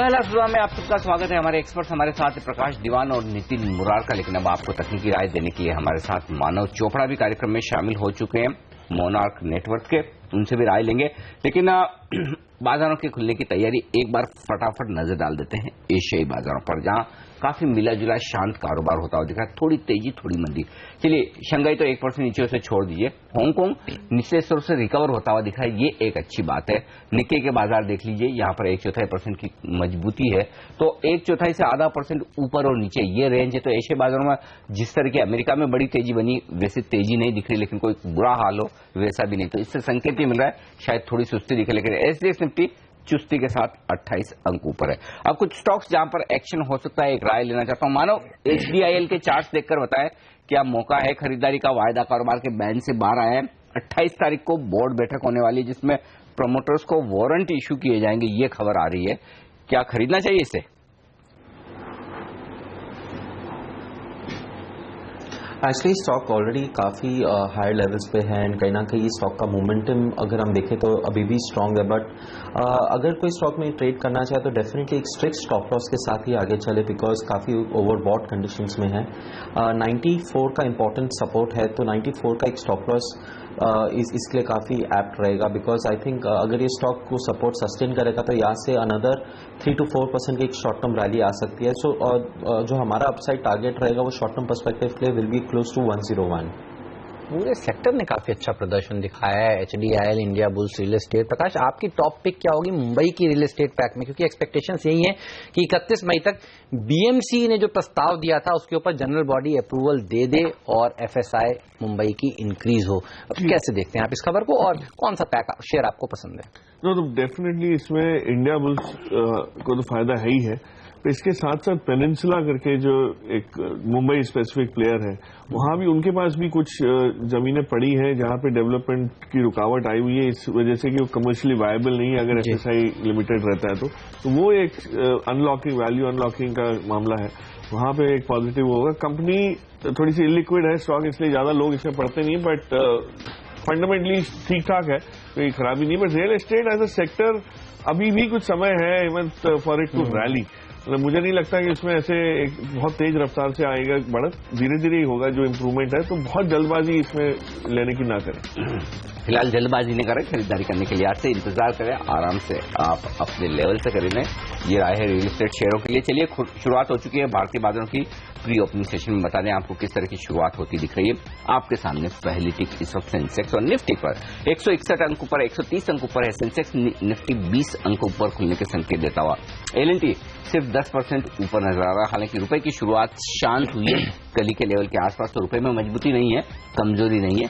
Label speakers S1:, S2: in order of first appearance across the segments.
S1: पहला सुबह में आप सबका स्वागत है। हमारे एक्सपर्ट्स हमारे साथ प्रकाश दीवान और नितिन मुरार का, लेकिन अब आपको तकनीकी राय देने के लिए हमारे साथ मानव चोपड़ा भी कार्यक्रम में शामिल हो चुके हैं, मोनार्क नेटवर्क के। उनसे भी राय लेंगे, लेकिन बाजारों के खुलने की तैयारी एक बार फटाफट नजर डाल देते हैं एशियाई बाजारों पर, जहां काफी मिला जुला शांत कारोबार होता हुआ दिख रहा है। थोड़ी तेजी थोड़ी मंदी। चलिए, शंघाई तो 1% नीचे से छोड़ दीजिए, हांगकांग निचले स्तर से रिकवर होता हुआ दिख रहा है, ये एक अच्छी बात है। निक्के के बाजार देख लीजिए, यहाँ पर 1/4% की मजबूती है, तो 1/4 से आधा % ऊपर और नीचे ये रेंज है। तो एशियाई बाजारों में जिस तरह की अमेरिका में बड़ी तेजी बनी, वैसे तेजी नहीं दिख रही, लेकिन कोई बुरा हाल हो वैसा भी नहीं। तो इससे संकेत ये मिल रहा है शायद थोड़ी सुस्ती दिखे, लेकिन एसडीएक्स निफ्टी चुस्ती के साथ 28 अंक ऊपर है। अब कुछ स्टॉक्स जहां पर एक्शन हो सकता है, एक राय लेना चाहता हूं। मानो एचडीआईएल के चार्ट्स देखकर बताएं क्या मौका है खरीदारी का। वायदा कारोबार के बैन से बाहर आया है। 28 तारीख को बोर्ड बैठक होने वाली है, जिसमें प्रमोटर्स को वारंट इशू किए जाएंगे, ये खबर आ रही है। क्या खरीदना चाहिए इसे?
S2: एक्चुअली स्टॉक ऑलरेडी काफ़ी हाई लेवल्स पे है एंड कहीं ना कहीं स्टॉक का मोमेंटम अगर हम देखें तो अभी भी स्ट्रांग है। बट अगर कोई स्टॉक में ट्रेड करना चाहे तो डेफिनेटली एक स्ट्रिक्ट स्टॉप लॉस के साथ ही आगे चले, बिकॉज काफ़ी ओवरबॉट कंडीशंस में है। 94 का इंपॉर्टेंट सपोर्ट है, तो 94 का एक स्टॉप लॉस इसके लिए काफ़ी एप्ट रहेगा, बिकॉज आई थिंक अगर ये स्टॉक को सपोर्ट सस्टेन करेगा तो यहाँ से अनदर 3 to 4% की एक शॉर्ट टर्म रैली आ सकती है। सो जो हमारा अपसाइड टारगेट रहेगा वो शॉर्ट टर्म पर्सपेक्टिव के लिए विल बी क्लोज टू 101।
S3: पूरे सेक्टर ने काफी अच्छा प्रदर्शन दिखाया है, HDIL, India Bulls, real estate. Prakash, आपकी टॉप पिक क्या होगी मुंबई की रियल एस्टेट पैक में? क्योंकि एक्सपेक्टेशंस यही है कि 31 मई तक बीएमसी ने जो प्रस्ताव दिया था उसके ऊपर जनरल बॉडी अप्रूवल दे दे और एफएसआई मुंबई की इंक्रीज हो। अब कैसे देखते हैं आप इस खबर को, और कौन सा पैक शेयर आपको पसंद है?
S4: तो डेफिनेटली इसमें इंडिया बुल्स को तो फायदा है ही है, तो इसके साथ साथ पेनिनसुला करके जो एक मुंबई स्पेसिफिक प्लेयर है, वहां भी उनके पास भी कुछ जमीनें पड़ी हैं जहां पे डेवलपमेंट की रुकावट आई हुई है, इस वजह से कि वो कमर्शियली वायबल नहीं है अगर एफएसआई लिमिटेड रहता है तो वो एक अनलॉकिंग, वैल्यू अनलॉकिंग का मामला है, वहां पे एक पॉजिटिव होगा। कंपनी थोड़ी सी इलिक्विड है स्टॉक, इसलिए ज्यादा लोग इसमें पढ़ते नहीं, बट फंडामेंटली ठीक ठाक है, कोई खराबी नहीं। But real estate as a sector अभी भी कुछ समय है even for it to rally. मतलब मुझे नहीं लगता कि इसमें ऐसे एक बहुत तेज रफ्तार से आएगा बढ़त, धीरे धीरे ही होगा जो इम्प्रूवमेंट है। तो बहुत जल्दबाजी इसमें लेने की ना करें।
S1: फिलहाल जल्दबाजी नहीं करें, खरीदारी करने के लिए आज से इंतजार करें, आराम से आप अपने लेवल से खरीदें। ये राय है रियल एस्टेट शेयरों के लिए। चलिए, शुरुआत हो चुकी है भारतीय बाजारों की। प्री ओपनिंग सेशन में बता दें आपको किस तरह की शुरुआत होती दिख रही है। आपके सामने पहली टिक इस वक्त सेंसेक्स और निफ्टी पर 161 अंक ऊपर, 130 अंक ऊपर है सेंसेक्स। निफ्टी 20 अंक ऊपर खुलने के संकेत देता हुआ। एलएनटी सिर्फ 10% ऊपर नजर आ रहा है। हालांकि रुपए की शुरुआत शांत हुई है, कली के लेवल के आसपास, तो रुपए में मजबूती नहीं है, कमजोरी नहीं है,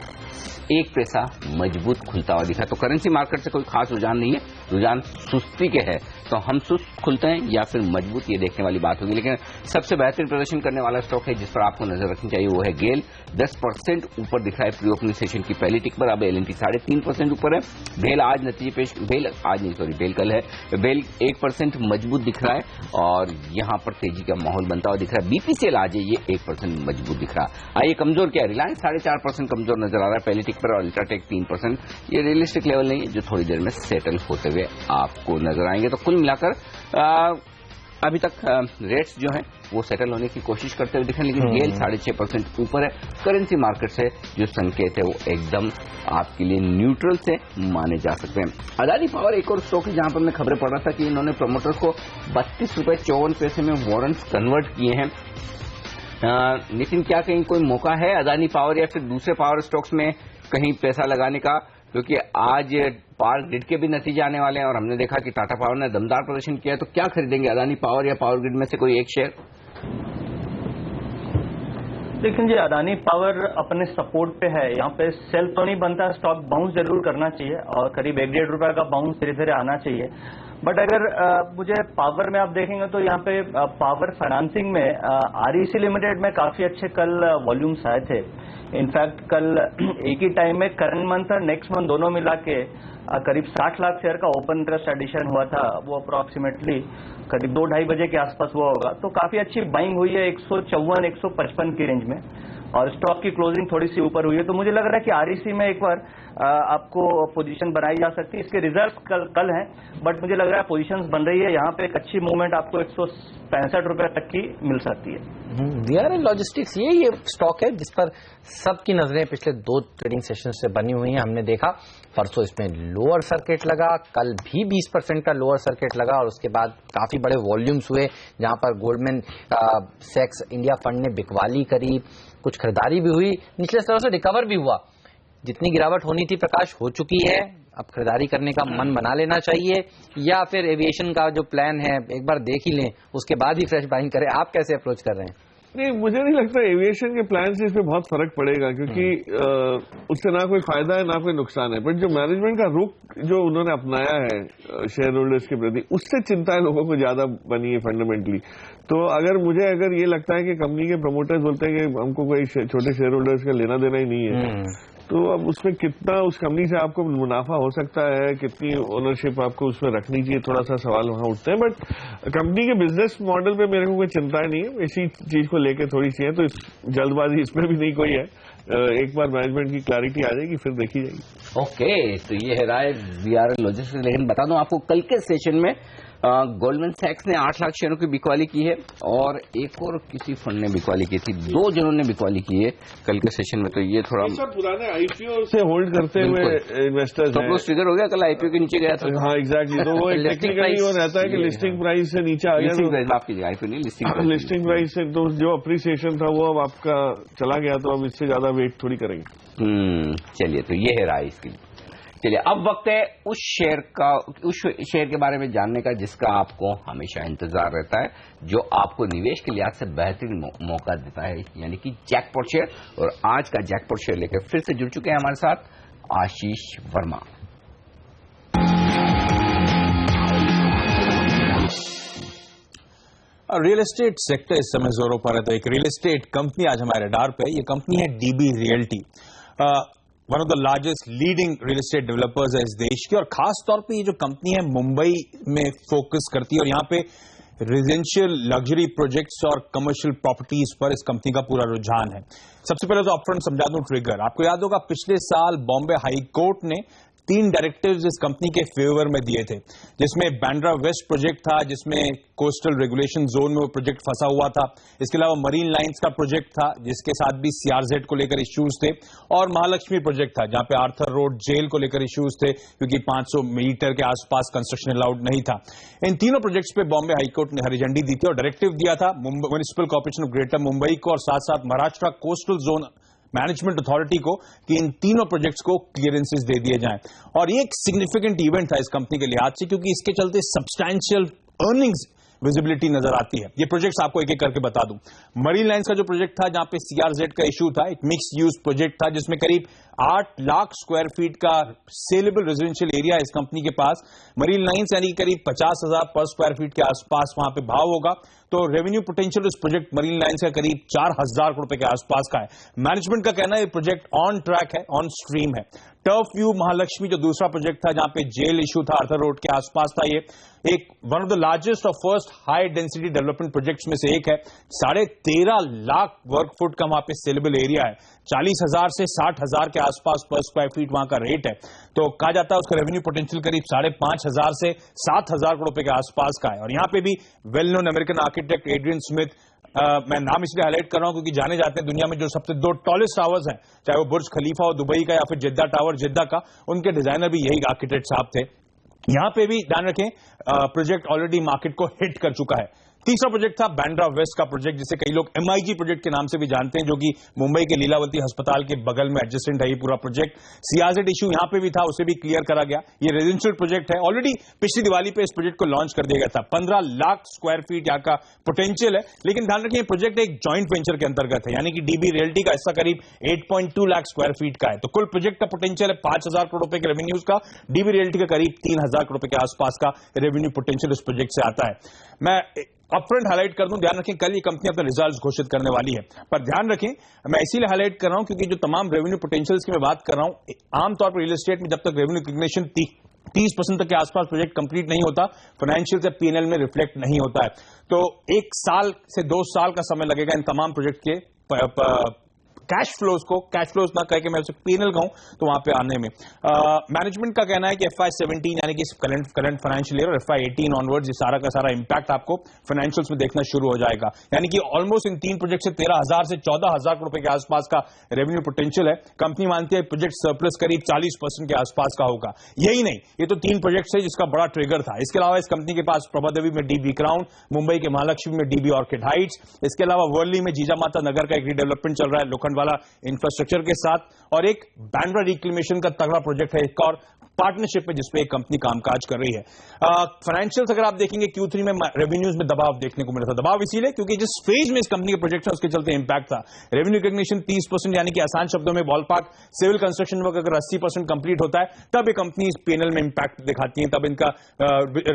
S1: एक पैसा मजबूत खुलता हुआ दिखा। तो करेंसी मार्केट से कोई खास रुझान नहीं है, रुझान सुस्ती के है। तो हम सुस्त खुलते हैं या फिर मजबूत, ये देखने वाली बात होगी। लेकिन सबसे बेहतरीन प्रदर्शन करने वाला स्टॉक है जिस पर आपको नजर रखनी चाहिए, वो है गेल। 10% ऊपर दिख रहा है प्री ओपनिंग सेशन की पहली टिक पर। अब एलएनटी 3.5% ऊपर है। बेल आज नतीजे पेश, बेल आज नहीं, सॉरी, बेल कल है। बेल 1% मजबूत दिख रहा है और यहां पर तेजी का माहौल बनता हुआ दिख रहा है। बीपीसीएल आज ये 1% मजबूत दिख रहा है। आइए, कमजोर क्या है? रिलायंस 4.5% कमजोर नजर आ रहा है पहली टिक पर, और अल्ट्राटेक 3%। ये रियलिस्टिक लेवल नहीं है जो थोड़ी देर में सेटल होते हुए आपको नजर आएंगे। तो कुल मिलाकर अभी तक रेट्स जो हैं वो सेटल होने की कोशिश करते हुए दिखें, लेकिन गेल 6.5% ऊपर है। करेंसी मार्केट से जो संकेत है वो एकदम आपके लिए न्यूट्रल से माने जा सकते हैं। अदानी पावर एक और स्टॉक है जहां पर मैं खबरें पढ़ रहा था कि इन्होंने प्रमोटर्स को 32 रुपए 54 पैसे में वारंट्स कन्वर्ट किए हैं। नितिन, क्या कहीं कोई मौका है अदानी पावर या फिर दूसरे पावर स्टॉक्स में कहीं पैसा लगाने का? क्योंकि आज पावर ग्रिड के भी नतीजे आने वाले हैं और हमने देखा कि टाटा पावर ने दमदार प्रदर्शन किया, तो क्या खरीदेंगे, अदानी पावर या पावर ग्रिड में से कोई एक शेयर?
S5: लेकिन जी, अदानी पावर अपने सपोर्ट पे है, यहाँ पे सेल तो नहीं बनता, स्टॉक बाउंस जरूर करना चाहिए और करीब 1-1.5 रुपए का बाउंस धीरे धीरे आना चाहिए। बट अगर मुझे पावर में आप देखेंगे तो यहाँ पे पावर फाइनेंसिंग में आरईसी लिमिटेड में काफी अच्छे कल वॉल्यूम्स आए थे। इनफैक्ट कल एक ही टाइम में करंट मंथ और नेक्स्ट मंथ दोनों मिला के करीब 60 लाख शेयर का ओपन इंटरेस्ट एडिशन हुआ था। वो अप्रोक्सीमेटली करीब 2-2:30 बजे के आसपास हुआ होगा। तो काफी अच्छी बाइंग हुई है 154-155 की रेंज में, और स्टॉक की क्लोजिंग थोड़ी सी ऊपर हुई है। तो मुझे लग रहा है कि आरईसी में एक बार आपको पोजीशन बनाई जा सकती है। इसके रिजल्ट कल हैं, बट मुझे लग रहा है, पोजीशंस बन रही है, यहाँ पे एक अच्छी मूवमेंट आपको 165 रुपए तक की मिल सकती है।
S3: DRL लॉजिस्टिक्स ये स्टॉक है जिस पर सबकी नजरें पिछले 2 ट्रेडिंग सेशन से बनी हुई हैं। हमने देखा परसों इसमें लोअर सर्किट लगा, कल भी 20% का लोअर सर्किट लगा और उसके बाद काफी बड़े वॉल्यूम्स हुए जहां पर गोल्डमैन सैक्स इंडिया फंड ने बिकवाली करी, कुछ खरीदारी भी हुई, निचले स्तरों से रिकवर भी हुआ। जितनी गिरावट होनी थी प्रकाश हो चुकी है, अब खरीदारी करने का मन बना लेना चाहिए या फिर एविएशन का जो प्लान है एक बार देख ही लें उसके बाद ही फ्रेश बाइंग करें। आप कैसे अप्रोच कर रहे हैं?
S4: नहीं, मुझे नहीं लगता एविएशन के प्लान से इसमें बहुत फर्क पड़ेगा, क्योंकि उससे ना कोई फायदा है ना कोई नुकसान है। बट जो मैनेजमेंट का रुख जो उन्होंने अपनाया है शेयर होल्डर्स के प्रति, उससे चिंता लोगों को ज्यादा बनी है फंडामेंटली। तो अगर ये लगता है कि कंपनी के प्रमोटर्स बोलते हैं कि हमको कोई छोटे शेयर होल्डर्स का लेना देना ही नहीं है, तो अब उसमें कितना उस कंपनी से आपको मुनाफा हो सकता है, कितनी ओनरशिप आपको उसमें रखनी चाहिए, थोड़ा सा सवाल वहां उठते हैं। बट कंपनी के बिजनेस मॉडल पे मेरे को कोई चिंता नहीं है, इसी चीज को लेकर थोड़ी सी है, तो जल्दबाजी इसमें भी नहीं कोई है। एक बार मैनेजमेंट की क्लैरिटी आ जाएगी फिर देखी जाएगी।
S1: ओके, तो ये है राय DRL लॉजिस्टिक्स। लेकिन बता दूं आपको, कल के सेशन में गोल्डमैन सैक्स ने 8 लाख शेयरों की बिकवाली की है और एक और किसी फंड ने बिकवाली की थी, 2 जनों ने बिकवाली की है कल के सेशन में। तो ये थोड़ा
S4: सब पुराने आईपीओ से होल्ड करते हुए इन्वेस्टर्स
S1: तो ट्रिगर हो गया, कल आईपीओ के नीचे गया था।
S4: हाँ एग्जैक्टली, तो वो एक टेक्निकली वो रहता है कि लिस्टिंग प्राइस से नीचे आ गया,
S1: माफ कीजिए आईपीओ नहीं,
S4: लिस्टिंग प्राइस से तो जो अप्रिसिएशन था वो अब आपका चला गया, तो अब इससे ज्यादा वेट थोड़ी करेंगे।
S1: चलिए, तो ये है राय इसकी। चलिए, अब वक्त है उस शेयर के बारे में जानने का जिसका आपको हमेशा इंतजार रहता है, जो आपको निवेश के लिहाज से बेहतरीन मौका देता है, यानी कि जैकपॉट शेयर। और आज का जैकपॉट शेयर लेकर फिर से जुड़ चुके हैं हमारे साथ आशीष वर्मा।
S6: रियल एस्टेट सेक्टर इस समय जोरों पर है, तो एक रियल एस्टेट कंपनी आज हमारे रडार पे है। ये कंपनी है DB realty, one of the largest leading real estate developers है इस देश की। और खास तौर पे ये जो कंपनी है मुंबई में फोकस करती है और यहाँ पे रेजिडेंशियल लग्जरी प्रोजेक्ट्स और कमर्शियल प्रॉपर्टीज पर इस कंपनी का पूरा रुझान है। सबसे पहले तो अपफ्रंट समझा दूं ट्रिगर। आपको याद होगा पिछले साल बॉम्बे हाई कोर्ट ने 3 डायरेक्टिव्स इस कंपनी के फेवर में दिए थे, जिसमें बांद्रा वेस्ट प्रोजेक्ट था, जिसमें कोस्टल रेगुलेशन जोन में वो प्रोजेक्ट फंसा हुआ था। इसके अलावा मरीन लाइंस का प्रोजेक्ट था जिसके साथ भी CRZ को लेकर इश्यूज थे, और महालक्ष्मी प्रोजेक्ट था जहां पे आर्थर रोड जेल को लेकर इश्यूज थे क्योंकि 500 मीटर के आसपास कंस्ट्रक्शन अलाउड नहीं था। इन तीनों प्रोजेक्ट्स पे बॉम्बे हाईकोर्ट ने हरी झंडी दी थी और डायरेक्टिव दिया था municipal corporation of greater Mumbai को और साथ साथ Maharashtra coastal zone management authority को कि इन तीनों प्रोजेक्ट्स को क्लियरेंसेस दे दिए जाएं। और ये एक सिग्निफिकेंट इवेंट था इस कंपनी के लिहाज से, क्योंकि इसके चलते सब्सटैंशियल अर्निंग्स विजिबिलिटी नजर आती है। ये प्रोजेक्ट्स आपको एक एक करके बता दूं। मरीन लाइंस का जो प्रोजेक्ट था जहां पे CRZ का इशू था, एक मिक्स यूज प्रोजेक्ट था जिसमें करीब 8 लाख स्क्वायर फीट का सेलेबल रेजिडेंशियल एरिया इस कंपनी के पास। मरीन लाइंस यानी करीब 50,000 पर स्क्वायर फीट के आसपास वहां पे भाव होगा। तो रेवेन्यू पोटेंशियल इस प्रोजेक्ट मरीन लाइंस का करीब 4,000 करोड़ रुपए के आसपास का है। मैनेजमेंट का कहना है ये प्रोजेक्ट ऑन ट्रैक है, ऑन स्ट्रीम है। टर्फ व्यू महालक्ष्मी जो दूसरा प्रोजेक्ट था जहां पे जेल इशू था, आर्थर रोड के आसपास था, ये एक वन ऑफ द लार्जेस्ट और first high density development projects में से एक है। 13.5 लाख वर्ग फुट का वहां पे सेलेबल एरिया है। 40,000 से 60,000 के आसपास पर स्क्वायर फीट वहां का रेट है। तो कहा जाता है उसका रेवेन्यू पोटेंशियल करीब 5,500 से 7,000 करोड़ रुपए के आसपास का है। और यहां पे भी well known American architect Adrian Smith, मैं नाम इसलिए हाईलाइट कर रहा हूं क्योंकि जाने जाते हैं दुनिया में जो सबसे 2 टॉलेस्ट टावर्स हैं, चाहे वो बुर्ज खलीफा हो दुबई का या फिर जिद्दा टावर जिद्दा का, उनके डिजाइनर भी यही आर्किटेक्ट साहब थे। यहां पे भी ध्यान रखें प्रोजेक्ट ऑलरेडी मार्केट को हिट कर चुका है। तीसरा प्रोजेक्ट था बांद्रा वेस्ट का प्रोजेक्ट, जिसे कई लोग MIG प्रोजेक्ट के नाम से भी जानते हैं, जो कि मुंबई के लीलावती अस्पताल के बगल में एडजेसेंट है ये पूरा प्रोजेक्ट। CRZ इशू यहां पे भी था, उसे भी क्लियर करा गया। ये रेजिडेंशियल प्रोजेक्ट है, ऑलरेडी पिछली दिवाली पे इस प्रोजेक्ट को लॉन्च कर दिया गया था। 15 लाख स्क्वायर फीट यहाँ का पोटेंशियल है, लेकिन ध्यान रखिए प्रोजेक्ट एक जॉइंट वेंचर के अंतर्गत है, यानी कि DB रियल्टी का हिस्सा करीब 8.2 लाख स्क्वायर फीट का है। तो कुल प्रोजेक्ट का पोटेंशियल है 5,000 करोड़ रुपए के रेवेन्यूज का, DB रियल्टी का करीब 3,000 करोड़ रुपए के आसपास का रेवेन्यू पोटेंशियल इस प्रोजेक्ट से आता है। मैं अपफ्रंट हाईलाइट कर दूं, ध्यान रखें कल ये कंपनी अपने रिजल्ट्स घोषित करने वाली है, पर ध्यान रखें मैं इसीलिए हाईलाइट कर रहा हूं क्योंकि जो तमाम रेवेन्यू पोटेंशियल्स की मैं बात कर रहा हूं, आमतौर पर रियल एस्टेट में जब तक रेवेन्यू रिकग्निशन 30% तक के आसपास प्रोजेक्ट कंप्लीट नहीं होता, फाइनेंशियल से P&L में रिफ्लेक्ट नहीं होता है। तो 1 साल से 2 साल का समय लगेगा इन तमाम प्रोजेक्ट के कैश फ्लोज ना कह के मैं उसे पीएनएल कहूं तो वहां पे आने में मैनेजमेंट का कहना है कि FY17 यानी कि करंट फाइनेंशियल ईयर और FY18 ऑनवर्ड्स ये सारा का सारा इंपैक्ट आपको फाइनेंशियल्स में देखना शुरू हो जाएगा। यानी कि ऑलमोस्ट इन 3 प्रोजेक्ट से 13,000 से 14,000 करोड़ रुपए के आसपास का रेवेन्यू पोटेंशियल है। कंपनी मानती है प्रोजेक्ट सरप्लस करीब 40% के आसपास का होगा। यही नहीं, ये तो 3 प्रोजेक्ट है जिसका बड़ा ट्रिगर था। इसके अलावा इस कंपनी के पास प्रभादेवी में DB क्राउन, मुंबई के महालक्ष्मी में DB ऑर्किड हाइट्स, इसके अलावा वर्ली में जीजामाता नगर का एक रीडेवलपमेंट चल रहा है लोखंडवाला इंफ्रास्ट्रक्चर के साथ, और एक बैंड्रा रिक्लेमेशन का तगड़ा प्रोजेक्ट है एक और पार्टनरशिप में जिसपे एक कंपनी कामकाज कर रही है। फाइनेंशियल्स अगर आप देखेंगे Q3 में रेवेन्यूज में दबाव देखने को मिला था। दबाव इसीलिए क्योंकि जिस फेज में इस कंपनी के प्रोजेक्ट है उसके चलते इंपैक्ट था। रेवेन्यू रिकग्निशन 30%, यानी कि आसान शब्दों में बॉलपार्क सिविल कंस्ट्रक्शन वर्क अगर 80% कंप्लीट होता है तब ये कंपनी इस पीएनएल में इंपैक्ट दिखाती है, तब इनका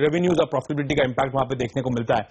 S6: रेवेन्यूज और प्रॉफिटेबिलिटी का इंपैक्ट वहां पे देखने को मिलता है।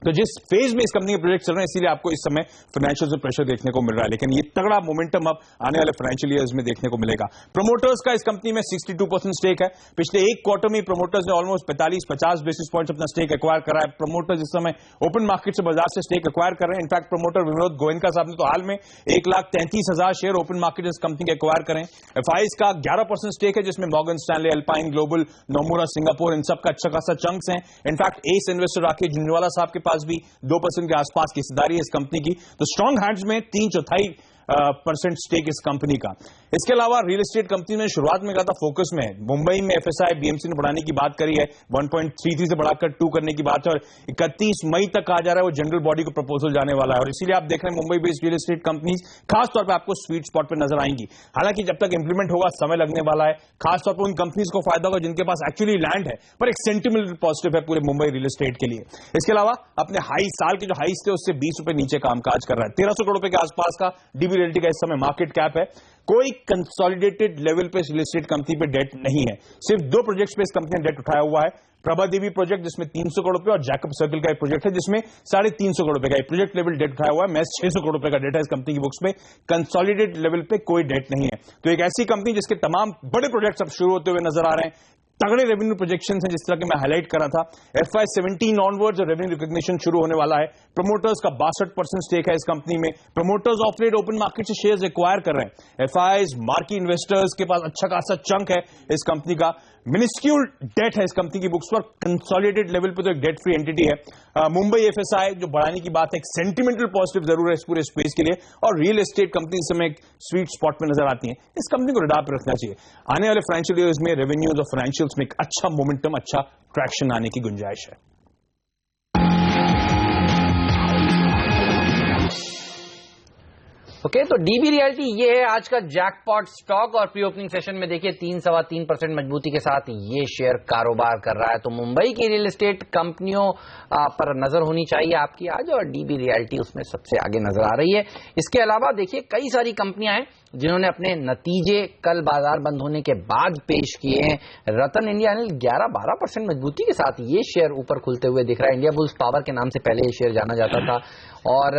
S6: तो जिस फेज में इस कंपनी के प्रोजेक्ट चल रहे हैं इसीलिए आपको इस समय फाइनेंशियल में प्रेशर देखने को मिल रहा है, लेकिन ये तगड़ा मोमेंटम अब आने वाले फाइनेंशियल ईयर्स में देखने को मिलेगा। प्रमोटर्स का इस कंपनी में 62% स्टेक है। पिछले एक क्वार्टर में प्रमोटर्स ने ऑलमोस्ट 45-50 बेसिस पॉइंट्स अपना स्टेक एक्वायर करा है। प्रमोटर्स इस समय ओपन मार्केट से बाजार से स्टेक एक्वायर कर रहे हैं। इनफैक्ट प्रमोटर विनोद गोयनका साहब ने तो हाल में 1,33,000 शेयर ओपन मार्केट इस कंपनी के एक्वायर करें। FIs का 11% स्टेक है जिसमें Morgan Stanley, Alpine Global, Nomura Singapore, इन सब का अच्छा खासा चंक्स हैं। In fact ace investor Rakesh Jhunjhunwala साहब के पास भी 2% के आसपास की हिस्सेदारी है इस कंपनी की। तो स्ट्रॉन्ग हैंड्स में 3/4% स्टेक इस कंपनी का। इसके अलावा रियल एस्टेट कंपनी ने शुरुआत में कहा था फोकस में है। मुंबई में FSI BMC ने बढ़ाने की बात करी है, 1.33 से बढ़ाकर 2 करने की बात है, और 31 मई तक कहा जा रहा है वो जनरल बॉडी को प्रपोजल जाने वाला है। और इसीलिए आप देख रहे हैं Mumbai based real estate companies खासतौर पर आपको स्वीट स्पॉट पर नजर आएंगी। हालांकि जब तक इंप्लीमेंट होगा समय लगने वाला है। खासतौर पर उन कंपनीज को फायदा होगा जिनके पास एक्चुअली लैंड है, पर एक सेंटिमेंटल पॉजिटिव है पूरे मुंबई रियल एस्टेट के लिए। इसके अलावा अपने साल के जो हाईस थे उससे 20 रुपए नीचे कामकाज कर रहा है। 1300 करोड़ रुपए के आसपास का DB रियल्टी का इस समय मार्केट कैप है। कोई कंसोलिडेटेड लेवल पे रियल एस्टेट कंपनी पे डेट नहीं है। सिर्फ 2 प्रोजेक्ट्स पे इस कंपनी ने डेट उठाया हुआ है। प्रभादेवी प्रोजेक्ट जिसमें 300 करोड़ रुपए और जैकब सर्कल का एक प्रोजेक्ट है जिसमें 350 करोड़ रुपए का एक प्रोजेक्ट लेवल डेट उठाया हुआ है। मैं 600 करोड़ रुपए का डेट है इस कंपनी की बुक्स में। कंसोलिडेटेड लेवल पे कोई डेट नहीं है। तो एक ऐसी कंपनी जिसके तमाम बड़े प्रोजेक्ट्स अब शुरू होते हुए नजर आ रहे हैं। तगड़े रेवेन्यू प्रोजेक्शन हैं जिस तरह के मैं हाईलाइट करा था। FY17 ऑनवर्ड्स और रेवेन्यू रिकग्निशन शुरू होने वाला है। प्रमोटर्स का 62% स्टेक है इस कंपनी में। Promoters of late open market से शेयर्स एक्वायर कर रहे हैं। FIs मार्की इन्वेस्टर्स के पास अच्छा खासा चंक है इस कंपनी का। मिनिस्क्यूल डेट है इस कंपनी की बुक्स पर। कंसोलिडेटेड लेवल पर तो एक डेट फ्री एंटिटी है। मुंबई FSI जो बढ़ाने की बात है, एक सेंटिमेंटल पॉजिटिव जरूर है इस पूरे स्पेस के लिए। और रियल एस्टेट कंपनी इस समय एक स्वीट स्पॉट में नजर आती है। इस कंपनी को रडार पर रखना चाहिए। आने वाले फाइनेंशियल ईयर्स में रेवेन्यूज और फाइनेंशियल्स में एक अच्छा मोमेंटम, अच्छा ट्रैक्शन आने की गुंजाइश है।
S3: ओके, तो DB रियल्टी ये है आज का जैकपॉट स्टॉक, और प्री ओपनिंग सेशन में देखिए 3-3.25% मजबूती के साथ ये शेयर कारोबार कर रहा है। तो मुंबई की रियल एस्टेट कंपनियों पर नजर होनी चाहिए आपकी आज, और DB रियल्टी उसमें सबसे आगे नजर आ रही है। इसके अलावा देखिए कई सारी कंपनियां हैं जिन्होंने अपने नतीजे कल बाजार बंद होने के बाद पेश किए हैं। रतन इंडिया ने 11-12% मजबूती के साथ ये शेयर ऊपर खुलते हुए दिख रहा है। इंडिया बुल्स पावर के नाम से पहले ये शेयर जाना जाता था। और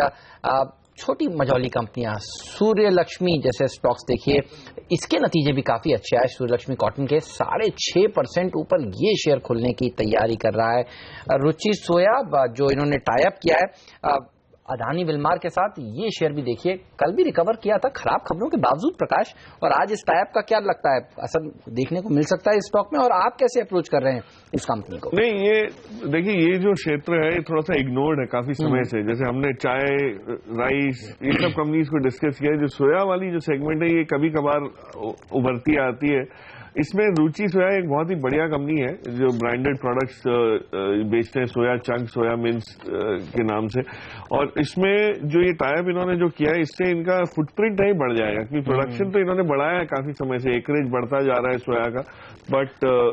S3: छोटी मझौली कंपनियां सूर्य लक्ष्मी जैसे स्टॉक्स देखिए, इसके नतीजे भी काफी अच्छे आए। सूर्य लक्ष्मी कॉटन के 6.5% ऊपर ये शेयर खुलने की तैयारी कर रहा है। रुचि सोया जो इन्होंने टाई अप किया है अदानी विलमार के साथ, ये शेयर भी देखिए कल भी रिकवर किया था खराब खबरों के बावजूद प्रकाश। और आज इस टाई अप का क्या लगता है, असर देखने को मिल सकता है इस स्टॉक में, और आप कैसे अप्रोच कर रहे हैं इस कंपनी को?
S4: नहीं, ये देखिए ये जो क्षेत्र है ये थोड़ा सा इग्नोर्ड है काफी समय से। जैसे हमने चाय, राइस, ये सब कंपनीज को डिस्कस किया है। जो सोया वाली जो सेगमेंट है ये कभी कभार उभरती आती है। इसमें रुचि सोया एक बहुत ही बढ़िया कंपनी है जो ब्रांडेड प्रोडक्ट्स बेचते हैं, सोया चंक, सोया मिल्स के नाम से। और इसमें जो ये टाइप इन्होंने जो किया है इससे इनका फुटप्रिंट नहीं बढ़ जाएगा, क्योंकि प्रोडक्शन तो इन्होंने बढ़ाया है काफी समय से, एकरेज बढ़ता जा रहा है सोया का, बट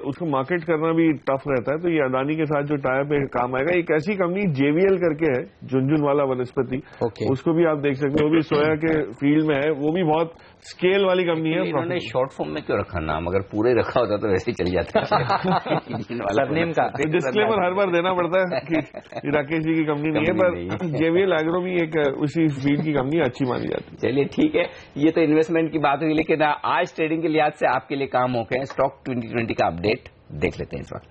S4: उसको मार्केट करना भी टफ रहता है। तो ये अदानी के साथ जो टाइप है काम आएगा। एक ऐसी कंपनी JVL करके है, झुनझुनवाला वनस्पति, उसको भी आप देख सकते हो, वो भी सोया के फील्ड में है, वो भी बहुत स्केल वाली कंपनी है।
S1: इन्होंने शॉर्ट फॉर्म में क्यों रखा नाम? अगर पूरे रखा होता तो वैसे ही चल जाता
S3: सरनेम का
S4: डिस्क्लेमर हर बार देना पड़ता है कि राकेश जी की कंपनी नहीं है, पर JVL एग्रो भी एक उसी फील्ड की कंपनी अच्छी मानी जाती है।
S1: चलिए ठीक है, ये तो इन्वेस्टमेंट की बात हुई, लेकिन आज ट्रेडिंग के लिहाज से आपके लिए काम हो गए। स्टॉक 2020 का अपडेट देख लेते हैं इस वक्त।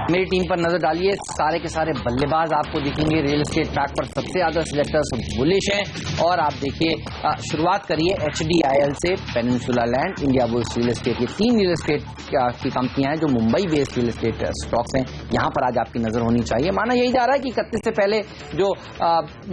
S3: मेरी टीम पर नजर डालिए, सारे के सारे बल्लेबाज आपको दिखेंगे रियल एस्टेट पैक पर, सबसे ज्यादा सिलेक्टर्स बुलिश हैं। और आप देखिए शुरुआत करिए HDIL से, peninsula land, India Bulls real estate, ये 3 रियल एस्टेट की कंपनियां हैं जो Mumbai based real estate stocks हैं, यहां पर आज आपकी नजर होनी चाहिए। माना यही जा रहा है कि 31 से पहले जो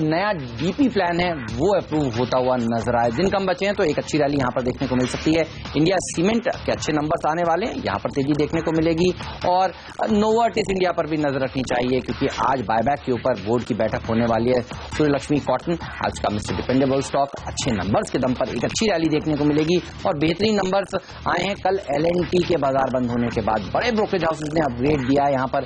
S3: नया DP प्लान है वो अप्रूव होता हुआ नजर आए। दिन कम बचे हैं तो एक अच्छी रैली यहां पर देखने को मिल सकती है। इंडिया सीमेंट के अच्छे नंबर्स आने वाले हैं, यहां पर तेजी देखने को मिलेगी। और नोवार्टिस इंडिया पर भी नजर रखनी चाहिए क्योंकि आज बायबैक के ऊपर बोर्ड की बैठक होने वाली है। सूर्यलक्ष्मी कॉटन आज का मिस्टर डिपेंडेबल स्टॉक, अच्छे नंबर्स के दम पर एक अच्छी रैली देखने को मिलेगी। और बेहतरीन नंबर्स आए हैं कल L&T के बाजार बंद होने के बाद, बड़े ब्रोकरेज हाउसेज ने अपग्रेड दिया है। यहां पर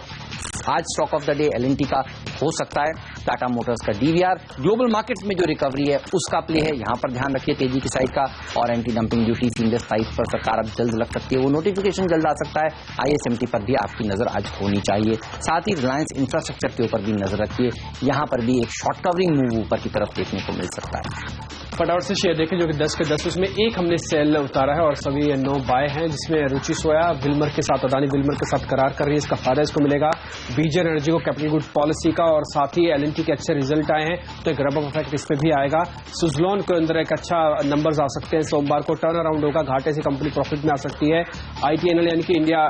S3: आज stock of the day L&T का हो सकता है, टाटा मोटर्स का DVR। ग्लोबल मार्केट्स में जो रिकवरी है उसका प्ले है, यहां पर ध्यान रखिए तेजी की साइड का। और anti dumping duty seamless price पर सरकार अब जल्द लग सकती है, वो नोटिफिकेशन जल्द आ सकता है। ISMT पर भी आपकी नजर आज होनी चाहिए। साथ ही रिलायंस इंफ्रास्ट्रक्चर के ऊपर भी नजर रखिए, यहां पर भी एक शॉर्ट कवरिंग मूव ऊपर की तरफ देखने को मिल सकता है।
S7: फटाफट से शेयर देखें जो कि 10 के 10, उसमें एक हमने सेल उतारा है और सभी 9 बाय हैं, जिसमें रुचि सोया विल्मर के साथ, अदानी विल्मर के साथ करार कर रही है, इसका फायदा इसको मिलेगा। बीजर एनर्जी को कैपिटल गुड पॉलिसी का, और साथ ही L&T के अच्छे रिजल्ट आए हैं तो एक रब ऑफ इफेक्ट इस पे भी आएगा। सुजलॉन के अंदर एक अच्छा नंबर्स आ सकते हैं, सोमवार को टर्न अराउंड होगा, घाटे से कंपनी प्रॉफिट में आ सकती है। ITNL यानी कि इंडिया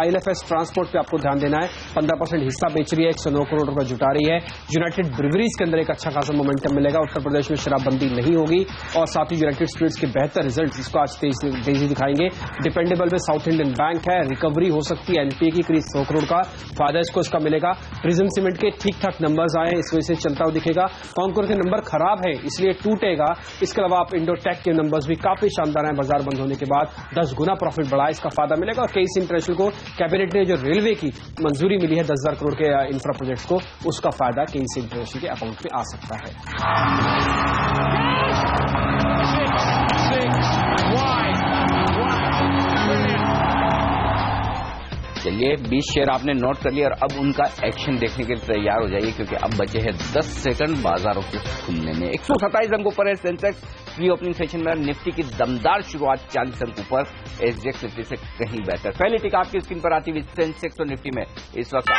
S7: ILFS ट्रांसपोर्ट पे आपको ध्यान देना है, 15% हिस्सा बेच रही है, 109 करोड़ रुपए जुटा रही है। यूनाइटेड ब्रिवरीज के अंदर एक अच्छा खासा मोमेंटम मिलेगा, उत्तर प्रदेश में शराबबंदी नहीं होगी। और साथ ही यूनाइटेड स्पिरिट्स के बेहतर रिजल्ट इसको आज तेजी दिखाएंगे। डिपेंडेबल में साउथ इंडियन बैंक है, रिकवरी हो सकती है NPA की करीब 100 करोड़ का फायदा इसको इसका मिलेगा। प्रिज्म सीमेंट के ठीक ठाक नंबर्स आए, इस वजह से चलता हुआ दिखेगा। कॉन्कोर के नंबर खराब है इसलिए टूटेगा। इसके अलावा आप इंडोटेक के नंबर्स भी काफी शानदार हैं, बाजार बंद होने के बाद 10 गुना प्रॉफिट बढ़ा, इसका फायदा मिलेगा। और KC इंटरनेशनल को कैबिनेट ने जो रेलवे की मंजूरी मिली है 10,000 करोड़ के इंफ्रा प्रोजेक्ट्स को, उसका फायदा KC इंटरनेशनल के अकाउंट में आ सकता है।
S1: चलिए 20 शेयर आपने नोट कर लिया और अब उनका एक्शन देखने के लिए तैयार हो जाइए क्योंकि अब बचे हैं 10 सेकंड बाजारों के खुलने में। 127 अंक ऊपर है सेंसेक्स, प्री ओपनिंग सेशन में निफ्टी की दमदार शुरुआत 40 अंक ऊपर, SGX निफ्टी से कहीं बेहतर। पहली टिक आपकी स्क्रीन पर आती हुई सेंसेक्स और निफ्टी में इस वक्त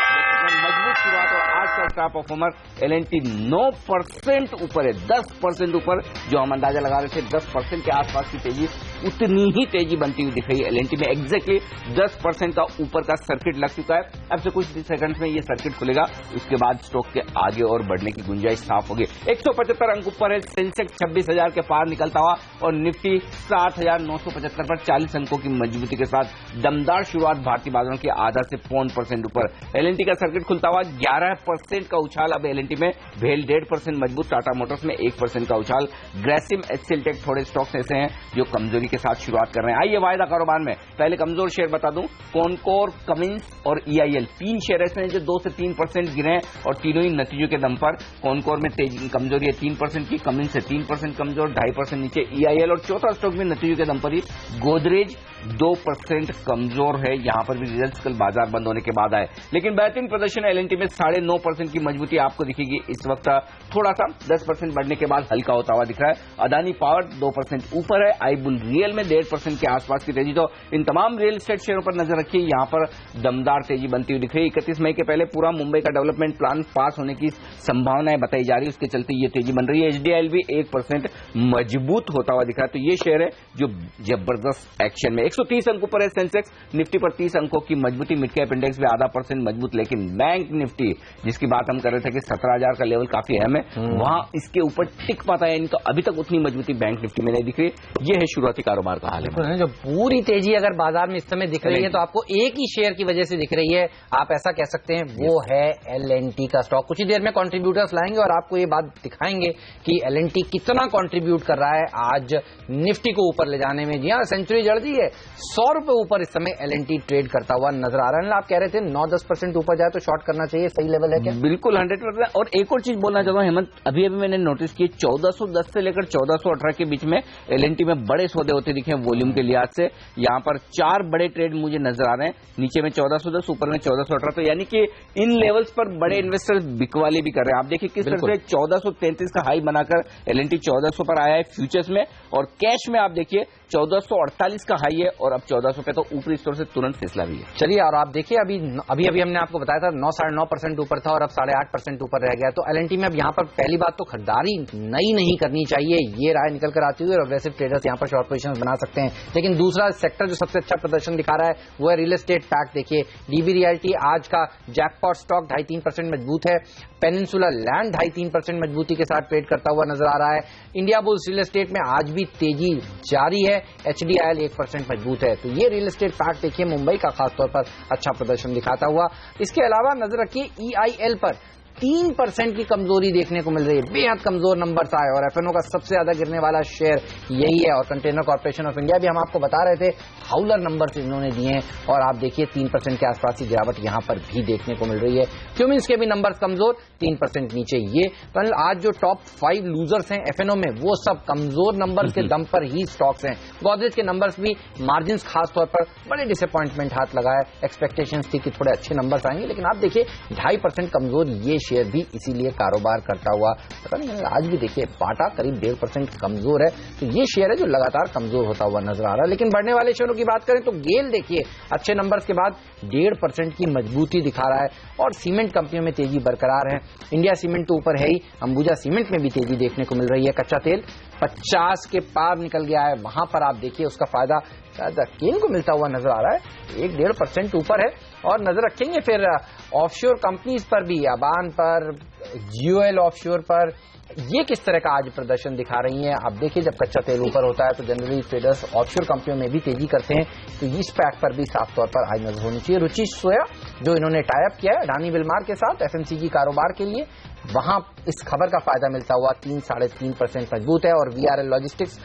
S1: मजबूत शुरुआत और आज का स्टार परफॉर्मर L&T 9% ऊपर है, 10% ऊपर, जो हम अंदाजा लगा रहे थे 10% के आसपास की तेजी, उतनी ही तेजी बनती हुई दिख रही है L&T में। एग्जैक्टली 10% का ऊपर का सर्किट लग चुका है, अब से कुछ सेकंड्स में ये सर्किट खुलेगा, उसके बाद स्टॉक के आगे और बढ़ने की गुंजाइश साफ होगी। 175 अंक ऊपर है सेंसेक्स, 26,000 के पार निकलता हुआ, और निफ्टी 7,975 पर 40 अंकों की मजबूती के साथ दमदार शुरुआत भारतीय बाजारों की, आधा से 0.5% ऊपर। L&T का सर्किट खुलता हुआ 11% का उछाल अब L&T में, भेल 1.5% मजबूत, टाटा मोटर्स में 1% का उछाल। ग्रेसिम, HCL टेक थोड़े स्टॉक्स ऐसे हैं जो कमजोरी के साथ शुरुआत कर रहे हैं। आइए वायदा कारोबार में पहले कमजोर शेयर बता दूं, कॉनकोर, कमिंस और EIL, 3 शेयर ऐसे हैं जो 2 से 3% गिरे हैं और तीनों ही नतीजों के दम पर। कॉनकोर में तेजी कमजोरी है 3% की, कमिंस से 3% कमजोर, 2.5% नीचे EIL, और चौथा स्टॉक भी नतीजों के दम पर ही गोदरेज 2% कमजोर है। यहां पर भी रिजल्ट्स कल बाजार बंद होने के बाद आए, लेकिन बेहतरीन प्रदर्शन L&T में 9.5% की मजबूती आपको दिखेगी इस वक्त, थोड़ा सा 10% बढ़ने के बाद हल्का होता हुआ दिख रहा है। अदानी पावर 2% ऊपर है, आईबुल रियल में 1.5% के आसपास की तेजी। तो इन तमाम रियल एस्टेट शेयरों पर नजर रखिए, यहां पर दमदार तेजी बनती हुई दिख रही है। 31 मई के पहले पूरा मुंबई का डेवलपमेंट प्लान पास होने की संभावनाएं बताई जा रही है, उसके चलते ये तेजी बन रही है। HDIL भी 1% मजबूत होता हुआ दिख रहा है, तो ये शेयर है जो जबरदस्त एक्शन में। 130 अंक ऊपर है सेंसेक्स, निफ्टी पर 30 अंकों की मजबूती, मिड कैप इंडेक्स भी 0.5% मजबूत, लेकिन बैंक निफ्टी जिसकी बात हम कर रहे थे कि 17,000 का लेवल काफी अहम है, वहां इसके ऊपर टिक पाता है, तो अभी तक उतनी मजबूती बैंक निफ्टी में नहीं दिख रही। ये है शुरुआती कारोबार का हाल है।
S3: जो पूरी तेजी अगर बाजार में इस समय दिख रही है तो आपको एक ही शेयर की वजह से दिख रही है, आप ऐसा कह सकते हैं, वो है L&T का स्टॉक। कुछ ही देर में कॉन्ट्रीब्यूटर्स लाएंगे और आपको ये बात दिखाएंगे कि L&T कितना कॉन्ट्रीब्यूट कर रहा है आज निफ्टी को ऊपर ले जाने में। जी हाँ, सेंचुरी जड़ दी है, 100 रुपए ऊपर इस समय L&T ट्रेड करता हुआ नजर आ रहा है। आप कह रहे थे 9-10% ऊपर जाए तो शॉर्ट करना चाहिए, सही लेवल है क्या?
S1: बिल्कुल 100%। और एक और चीज बोलना चाहता हूं हेमंत, अभी मैंने नोटिस की 1410 से लेकर 1418 के बीच में L&T में बड़े सौदे होते दिखे वॉल्यूम के लिहाज से। यहां पर 4 बड़े ट्रेड मुझे नजर आ रहे हैं, नीचे में 1410, ऊपर में 1418, तो यानी कि इन लेवल्स पर बड़े इन्वेस्टर्स बिकवाली भी कर रहे हैं। आप देखिए किस तरह से 1433 का हाई बनाकर L&T 1400 पर आया है फ्यूचर्स में, और कैश में आप देखिए 1448 का हाई है और अब 1400 पे तो ऊपरी स्टोर से तुरंत फिसला भी है।
S3: चलिए, और आप देखिए अभी हमने आपको बताया था 9.5% ऊपर था और अब 8.5% ऊपर रह गया। तो एलएनटी में अब यहाँ पर पहली बात तो खरीदारी नई नहीं करनी चाहिए, ये राय निकल कर आती हुई, और अग्रेसिव ट्रेडर्स यहाँ पर शॉर्ट पोजीशन बना सकते हैं। लेकिन दूसरा सेक्टर जो सबसे अच्छा प्रदर्शन दिखा रहा है वो है रियल एस्टेट पैक। देखिए डीबी रियल्टी आज का जैकपॉट स्टॉक 2.5-3% मजबूत है। पेनिनसुला लैंड 2.5-3% मजबूती के साथ ट्रेड करता हुआ नजर आ रहा है। इंडिया बुल्स रियल एस्टेट में आज भी तेजी जारी है। एचडीआईएल 1% मजबूत है। तो ये रियल एस्टेट पैक देखिए मुंबई का खासतौर पर अच्छा प्रदर्शन दिखाता हुआ। इसके अलावा नजर रखिए ईआईएल पर 3% की कमजोरी देखने को मिल रही है, बेहद कमजोर नंबर आए, और एफएनओ का सबसे ज्यादा गिरने वाला शेयर यही है। और कंटेनर कॉर्पोरेशन ऑफ इंडिया भी हम आपको बता रहे थे हाउलर नंबर्स इन्होंने दिए हैं, और आप देखिए 3% के आसपास की गिरावट यहां पर भी देखने को मिल रही है। क्यूमिंस के भी नंबर्स कमजोर, 3% नीचे ये। पर आज जो टॉप 5 लूजर्स हैं एफएनओ में वो सब कमजोर नंबर्स के दम पर ही स्टॉक्स हैं। गोदरेज के नंबर्स भी, मार्जिन खासतौर पर बड़े डिसअपॉइंटमेंट हाथ लगाए। एक्सपेक्टेशंस थी कि थोड़े अच्छे नंबर्स आएंगे, लेकिन आप देखिए 2.5% कमजोर ये शेयर भी इसीलिए कारोबार करता हुआ पता नहीं। आज भी देखिए बाटा करीब 1.5% कमजोर है। तो ये शेयर है जो लगातार कमजोर होता हुआ नजर आ रहा है। लेकिन बढ़ने वाले शेयरों की बात करें तो गेल देखिए अच्छे नंबर्स के बाद 1.5% की मजबूती दिखा रहा है, और सीमेंट कंपनियों में तेजी बरकरार है। इंडिया सीमेंट तो ऊपर है ही, अंबुजा सीमेंट में भी तेजी देखने को मिल रही है। कच्चा तेल 50 के पार निकल गया है, वहां पर आप देखिए उसका फायदा शायद केन को मिलता हुआ नजर आ रहा है। 1-1.5% ऊपर है। और नजर रखेंगे फिर ऑफशोर कंपनीज पर भी, अबान पर, जीओएल ऑफशोर पर, ये किस तरह का आज प्रदर्शन दिखा रही हैं। आप देखिए जब कच्चा तेल ऊपर होता है तो जनरली ट्रेडर्स ऑफशोर कंपनियों में भी तेजी करते हैं। तो इस पैक पर भी साफ तौर पर आज नजर होनी चाहिए। रुचि सोया जो इन्होंने टाई अप किया है अडानी विलमार के साथ एफएमसीजी कारोबार के लिए, वहां इस खबर का फायदा मिलता हुआ 3-3.5% मजबूत है। और वीआरएल लॉजिस्टिक्स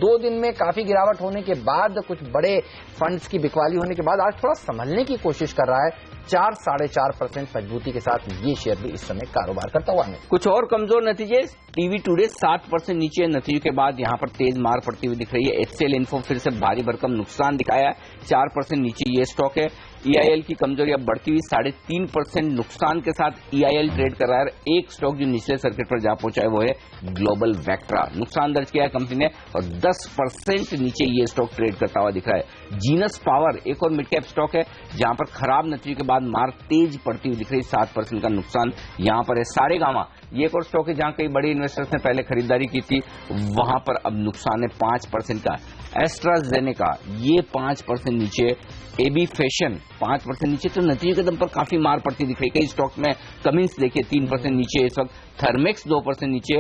S3: 2 दिन में काफी गिरावट होने के बाद, कुछ बड़े फंड्स की बिकवाली होने के बाद आज थोड़ा संभलने की कोशिश कर रहा है। 4-4.5% मजबूती के साथ ये शेयर भी इस समय कारोबार करता हुआ है।
S1: कुछ और कमजोर नतीजे, टीवी टुडे 7% नीचे, नतीजों के बाद यहां पर तेज मार पड़ती हुई दिख रही है। एचसीएल इन्फो फिर से भारी भरकम नुकसान दिखाया, 4% नीचे ये स्टॉक है। ईआईएल की कमजोरी अब बढ़ती हुई 3.5% नुकसान के साथ ईआईएल ट्रेड कर रहा है। एक स्टॉक जो निचले सर्किट पर जा पहुंचा है वो है ग्लोबल वैक्ट्रा, नुकसान दर्ज किया है कंपनी ने, और 10% नीचे ये स्टॉक ट्रेड करता हुआ दिख रहा है। जीनस पावर एक और मिड कैप स्टॉक है जहां पर खराब नतीजों के बाद मार तेज पड़ती हुई दिख रही, 7% का नुकसान यहां पर है। सारेगामा ये एक और स्टॉक है जहां कई बड़े इन्वेस्टर्स ने पहले खरीदारी की थी, वहां पर अब नुकसान है 5% का। एस्ट्राजेनेका ये 5% नीचे, एबी फैशन 5% नीचे। तो नतीजे के दम पर काफी मार पड़ती दिख रही। कई स्टॉक में कमिंस देखिए 3% नीचे इस वक्त, थर्मेक्स 2% नीचे,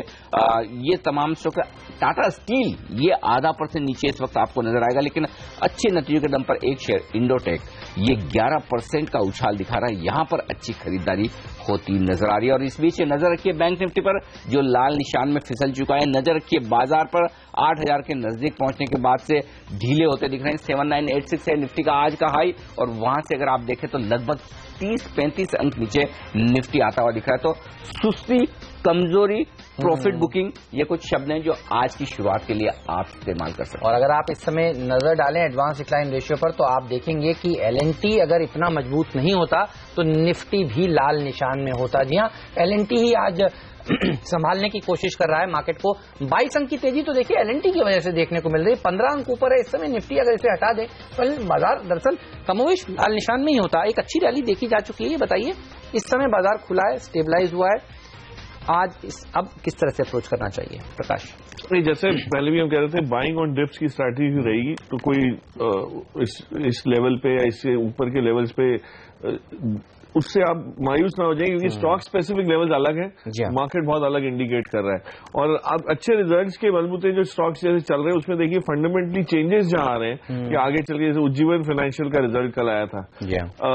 S1: ये तमाम स्टॉक। टाटा स्टील ये 0.5% नीचे इस वक्त आपको नजर आएगा, लेकिन अच्छे नतीजों के दम पर एक शेयर इंडोटेक ये 11% का उछाल दिखा रहा है, यहां पर अच्छी खरीदारी होती नजर आ रही है। और इस बीच नजर रखिए बैंक निफ्टी पर जो लाल निशान में फिसल चुका है। नजर रखिए बाजार पर 8,000 के नजदीक पहुंचने के बाद से ढीले होते दिख रहे हैं। 7986 है निफ्टी का आज का हाई, और वहां से अगर आप देखें तो लगभग 30-35 अंक नीचे निफ्टी आता हुआ दिख रहा है। तो सुस्ती, कमजोरी, प्रॉफिट बुकिंग, ये कुछ शब्द हैं जो आज की शुरुआत के लिए आप इस्तेमाल कर सकते हैं।
S3: और अगर आप इस समय नजर डालें एडवांस डिक्लाइन रेशियो पर तो आप देखेंगे कि एलएनटी अगर इतना मजबूत नहीं होता तो निफ्टी भी लाल निशान में होता। जी हाँ, एलएनटी ही आज संभालने की कोशिश कर रहा है मार्केट को। 22 अंक की तेजी तो देखिए एलएनटी की वजह से देखने को मिल रही है, 15 अंक ऊपर है इस समय निफ्टी। अगर इसे हटा दे तो बाजार दरअसल कमोवेश लाल निशान में ही होता। एक अच्छी रैली देखी जा चुकी है। ये बताइए इस समय बाजार खुला है, स्टेबलाइज हुआ है, आज अब किस तरह से अप्रोच करना चाहिए प्रकाश?
S4: नहीं, जैसे पहले भी हम कह रहे थे बाइंग ऑन डिप्स की स्ट्रैटेजी रहेगी, तो कोई इस लेवल पे या इससे ऊपर के लेवल्स पे उससे आप मायूस ना हो जाए, क्योंकि स्टॉक स्पेसिफिक लेवल्स अलग है, मार्केट बहुत अलग इंडिकेट कर रहा है। और आप अच्छे रिजल्ट्स के बलबूते जो स्टॉक्स जैसे चल रहे हैं उसमें देखिए फंडामेंटली चेंजेस जहां आ रहे हैं कि आगे चल के, जैसे उज्जीवन फाइनेंशियल का रिजल्ट कल आया था,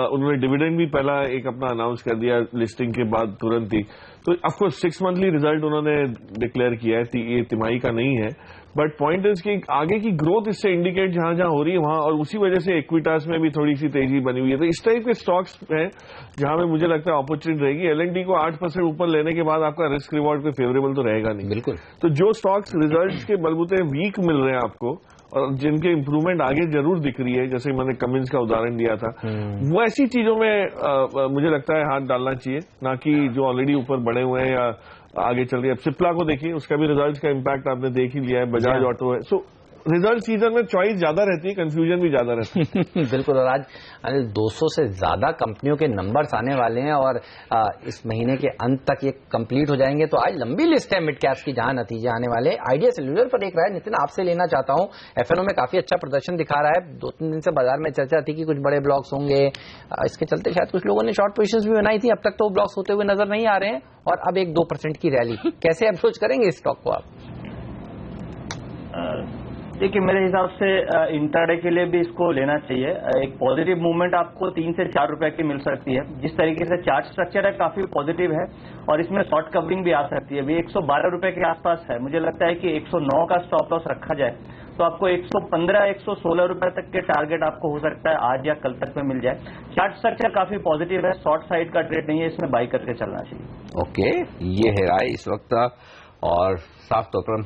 S4: उन्होंने डिविडेंड भी पहला एक अपना अनाउंस कर दिया लिस्टिंग के बाद तुरंत ही। तो ऑफकोर्स 6 मंथली रिजल्ट उन्होंने डिक्लेयर किया है, ये तिमाही का नहीं है, बट पॉइंट इज कि आगे की ग्रोथ इससे इंडिकेट जहां जहां हो रही है वहां, और उसी वजह से इक्विटास में भी थोड़ी सी तेजी बनी हुई है। तो इस टाइप के स्टॉक्स हैं जहां में मुझे लगता है अपॉर्चुनिटी रहेगी। एलएनडी को 8% ऊपर लेने के बाद आपका रिस्क रिवॉर्ड कोई फेवरेबल तो रहेगा नहीं।
S3: बिल्कुल।
S4: तो जो स्टॉक्स रिजल्ट्स के बलबूते वीक मिल रहे हैं आपको और जिनके इंप्रूवमेंट आगे जरूर दिख रही है, जैसे मैंने कमिंस का उदाहरण दिया था, वो ऐसी चीजों में मुझे लगता है हाथ डालना चाहिए, ना कि जो ऑलरेडी ऊपर बढ़े हुए हैं या आगे चल रही है। अब सिप्ला को देखिए, उसका भी रिजल्ट्स का इम्पैक्ट आपने देख ही लिया है, बजाज ऑटो है। सो रिजल्ट सीजन में चॉइस ज्यादा रहती है, कंफ्यूजन भी ज्यादा रहता है।
S3: बिल्कुल। और आज 200 से ज्यादा कंपनियों के नंबर्स आने वाले हैं और इस महीने के अंत तक ये कंप्लीट हो जाएंगे। तो आज लंबी लिस्ट है मिड कैप्स की जहां नतीजे आने वाले। आइडिया सेल्यूलर पर एक राय नितिन आपसे लेना चाहता हूं। एफएनओ में काफी अच्छा प्रदर्शन दिखा रहा है। 2-3 दिन से बाजार में चर्चा थी कि कुछ बड़े ब्लॉक्स होंगे, इसके चलते शायद कुछ लोगों ने शॉर्ट पोजीशंस भी बनाई थी। अब तक तो ब्लॉक्स होते हुए नजर नहीं आ रहे हैं और अब 1-2% की रैली। कैसे अप्रोच करेंगे इस स्टॉक को आप?
S5: देखिए, मेरे हिसाब से इंट्राडे के लिए भी इसको लेना चाहिए। एक पॉजिटिव मूवमेंट आपको 3 से 4 रुपए की मिल सकती है। जिस तरीके से चार्ट स्ट्रक्चर है काफी पॉजिटिव है और इसमें शॉर्ट कवरिंग भी आ सकती है। अभी 112 रुपए के आसपास है। मुझे लगता है कि 109 का स्टॉप लॉस रखा जाए तो आपको 115-116 रुपए तक के टारगेट आपको हो सकता है आज या कल तक में मिल जाए। चार्ट स्ट्रक्चर काफी पॉजिटिव है, शॉर्ट साइड का ट्रेड नहीं है, इसमें बाई करके चलना चाहिए।
S1: ओके, ये है राय इस वक्त। और साफ तौर पर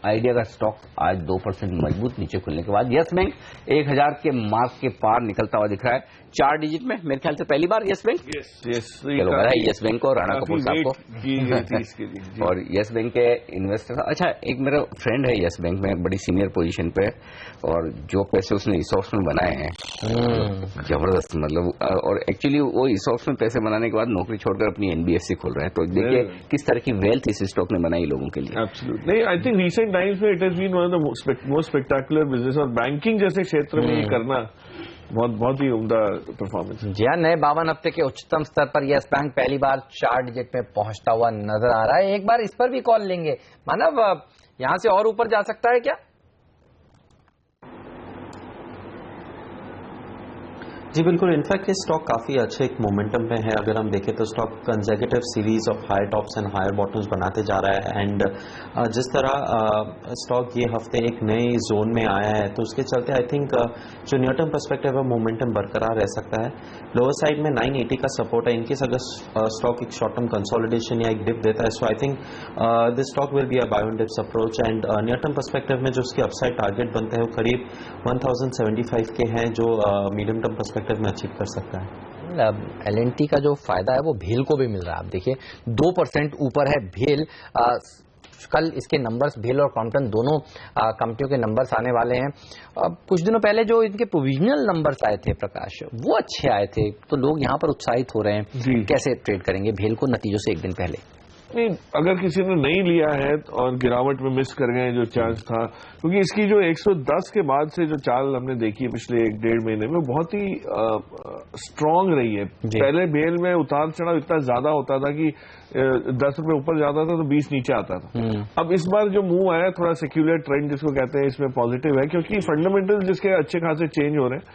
S1: आइडिया का स्टॉक आज 2% मजबूत नीचे खुलने के बाद यस बैंक 1000 के मार्क के पार निकलता हुआ दिख रहा है। 4 डिजिट में मेरे ख्याल से पहली बार यस बैंक। चलो बधाई यस बैंक को, राणा कपूर साहब को और यस बैंक के इन्वेस्टर। अच्छा, एक मेरा फ्रेंड है यस बैंक में बड़ी सीनियर पोजीशन पे और जो पैसे उसने ईसॉप्स में बनाए हैं जबरदस्त, मतलब। और एक्चुअली वो ईसॉप्स में पैसे बनाने के बाद नौकरी छोड़कर अपनी एनबीएफसी खोल रहा है। तो देखिए किस तरह की वेल्थ इस स्टॉक ने बनाई लोगों के लिए।
S4: नहीं, आई थिंक रिसेंट टाइम्स में it has been one of the most spectacular business. और बैंकिंग जैसे क्षेत्र में ये करना बहुत ही उम्दा परफॉर्मेंस।
S3: जी हाँ, नए 52 हफ्ते के उच्चतम स्तर पर यस बैंक पहली बार 4 डिजिट में पहुंचता हुआ नजर आ रहा है। एक बार इस पर भी कॉल लेंगे मानव, यहां से और ऊपर जा सकता है क्या?
S2: जी बिल्कुल। इनफैक्ट ये स्टॉक काफ़ी अच्छे एक मोमेंटम पे है। अगर हम देखें तो stock consecutive series of higher tops and higher bottoms बनाते जा रहा है। एंड जिस तरह स्टॉक ये हफ्ते एक नए जोन में आया है तो उसके चलते आई थिंक जो नियर टर्म पर्सपेक्टिव है मोमेंटम बरकरार रह सकता है। लोअर साइड में 980 का सपोर्ट है। इनकेस अगर स्टॉक एक शॉर्ट टर्म कंसोलिडेशन या एक डिप देता है so I think this stock will be a buy on dips approach. And near term perspective में जो उसके अपसाइड टारगेट बनते हैं वो करीब 1075 के हैं जो मीडियम टर्म पर्सपेक्टिव में अचीव कर सकता है।
S3: एलएनटी का जो फायदा है वो भेल को भी मिल रहा है। आप देखिए 2% ऊपर है भेल। कल इसके नंबर्स भेल और क्रॉम्पटन दोनों कंपनियों के नंबर्स आने वाले हैं। कुछ दिनों पहले जो इनके प्रोविजनल नंबर्स आए थे प्रकाश, वो अच्छे आए थे तो लोग यहाँ पर उत्साहित हो रहे हैं। कैसे ट्रेड करेंगे भेल को नतीजों से एक दिन पहले?
S4: नहीं, अगर किसी ने नहीं लिया है और गिरावट में मिस कर गए जो चांस था, क्योंकि इसकी जो 110 के बाद से जो चाल हमने देखी है पिछले 1-1.5 महीने में बहुत ही स्ट्रांग रही है। पहले बेल में उतार चढ़ाव इतना ज्यादा होता था कि 10 रुपए ऊपर जाता था तो 20 नीचे आता था। अब इस बार जो मूव आया थोड़ा सेक्युलर ट्रेंड जिसको कहते हैं इसमें पॉजिटिव है, क्योंकि फंडामेंटल जिसके अच्छे खासे चेंज हो रहे हैं।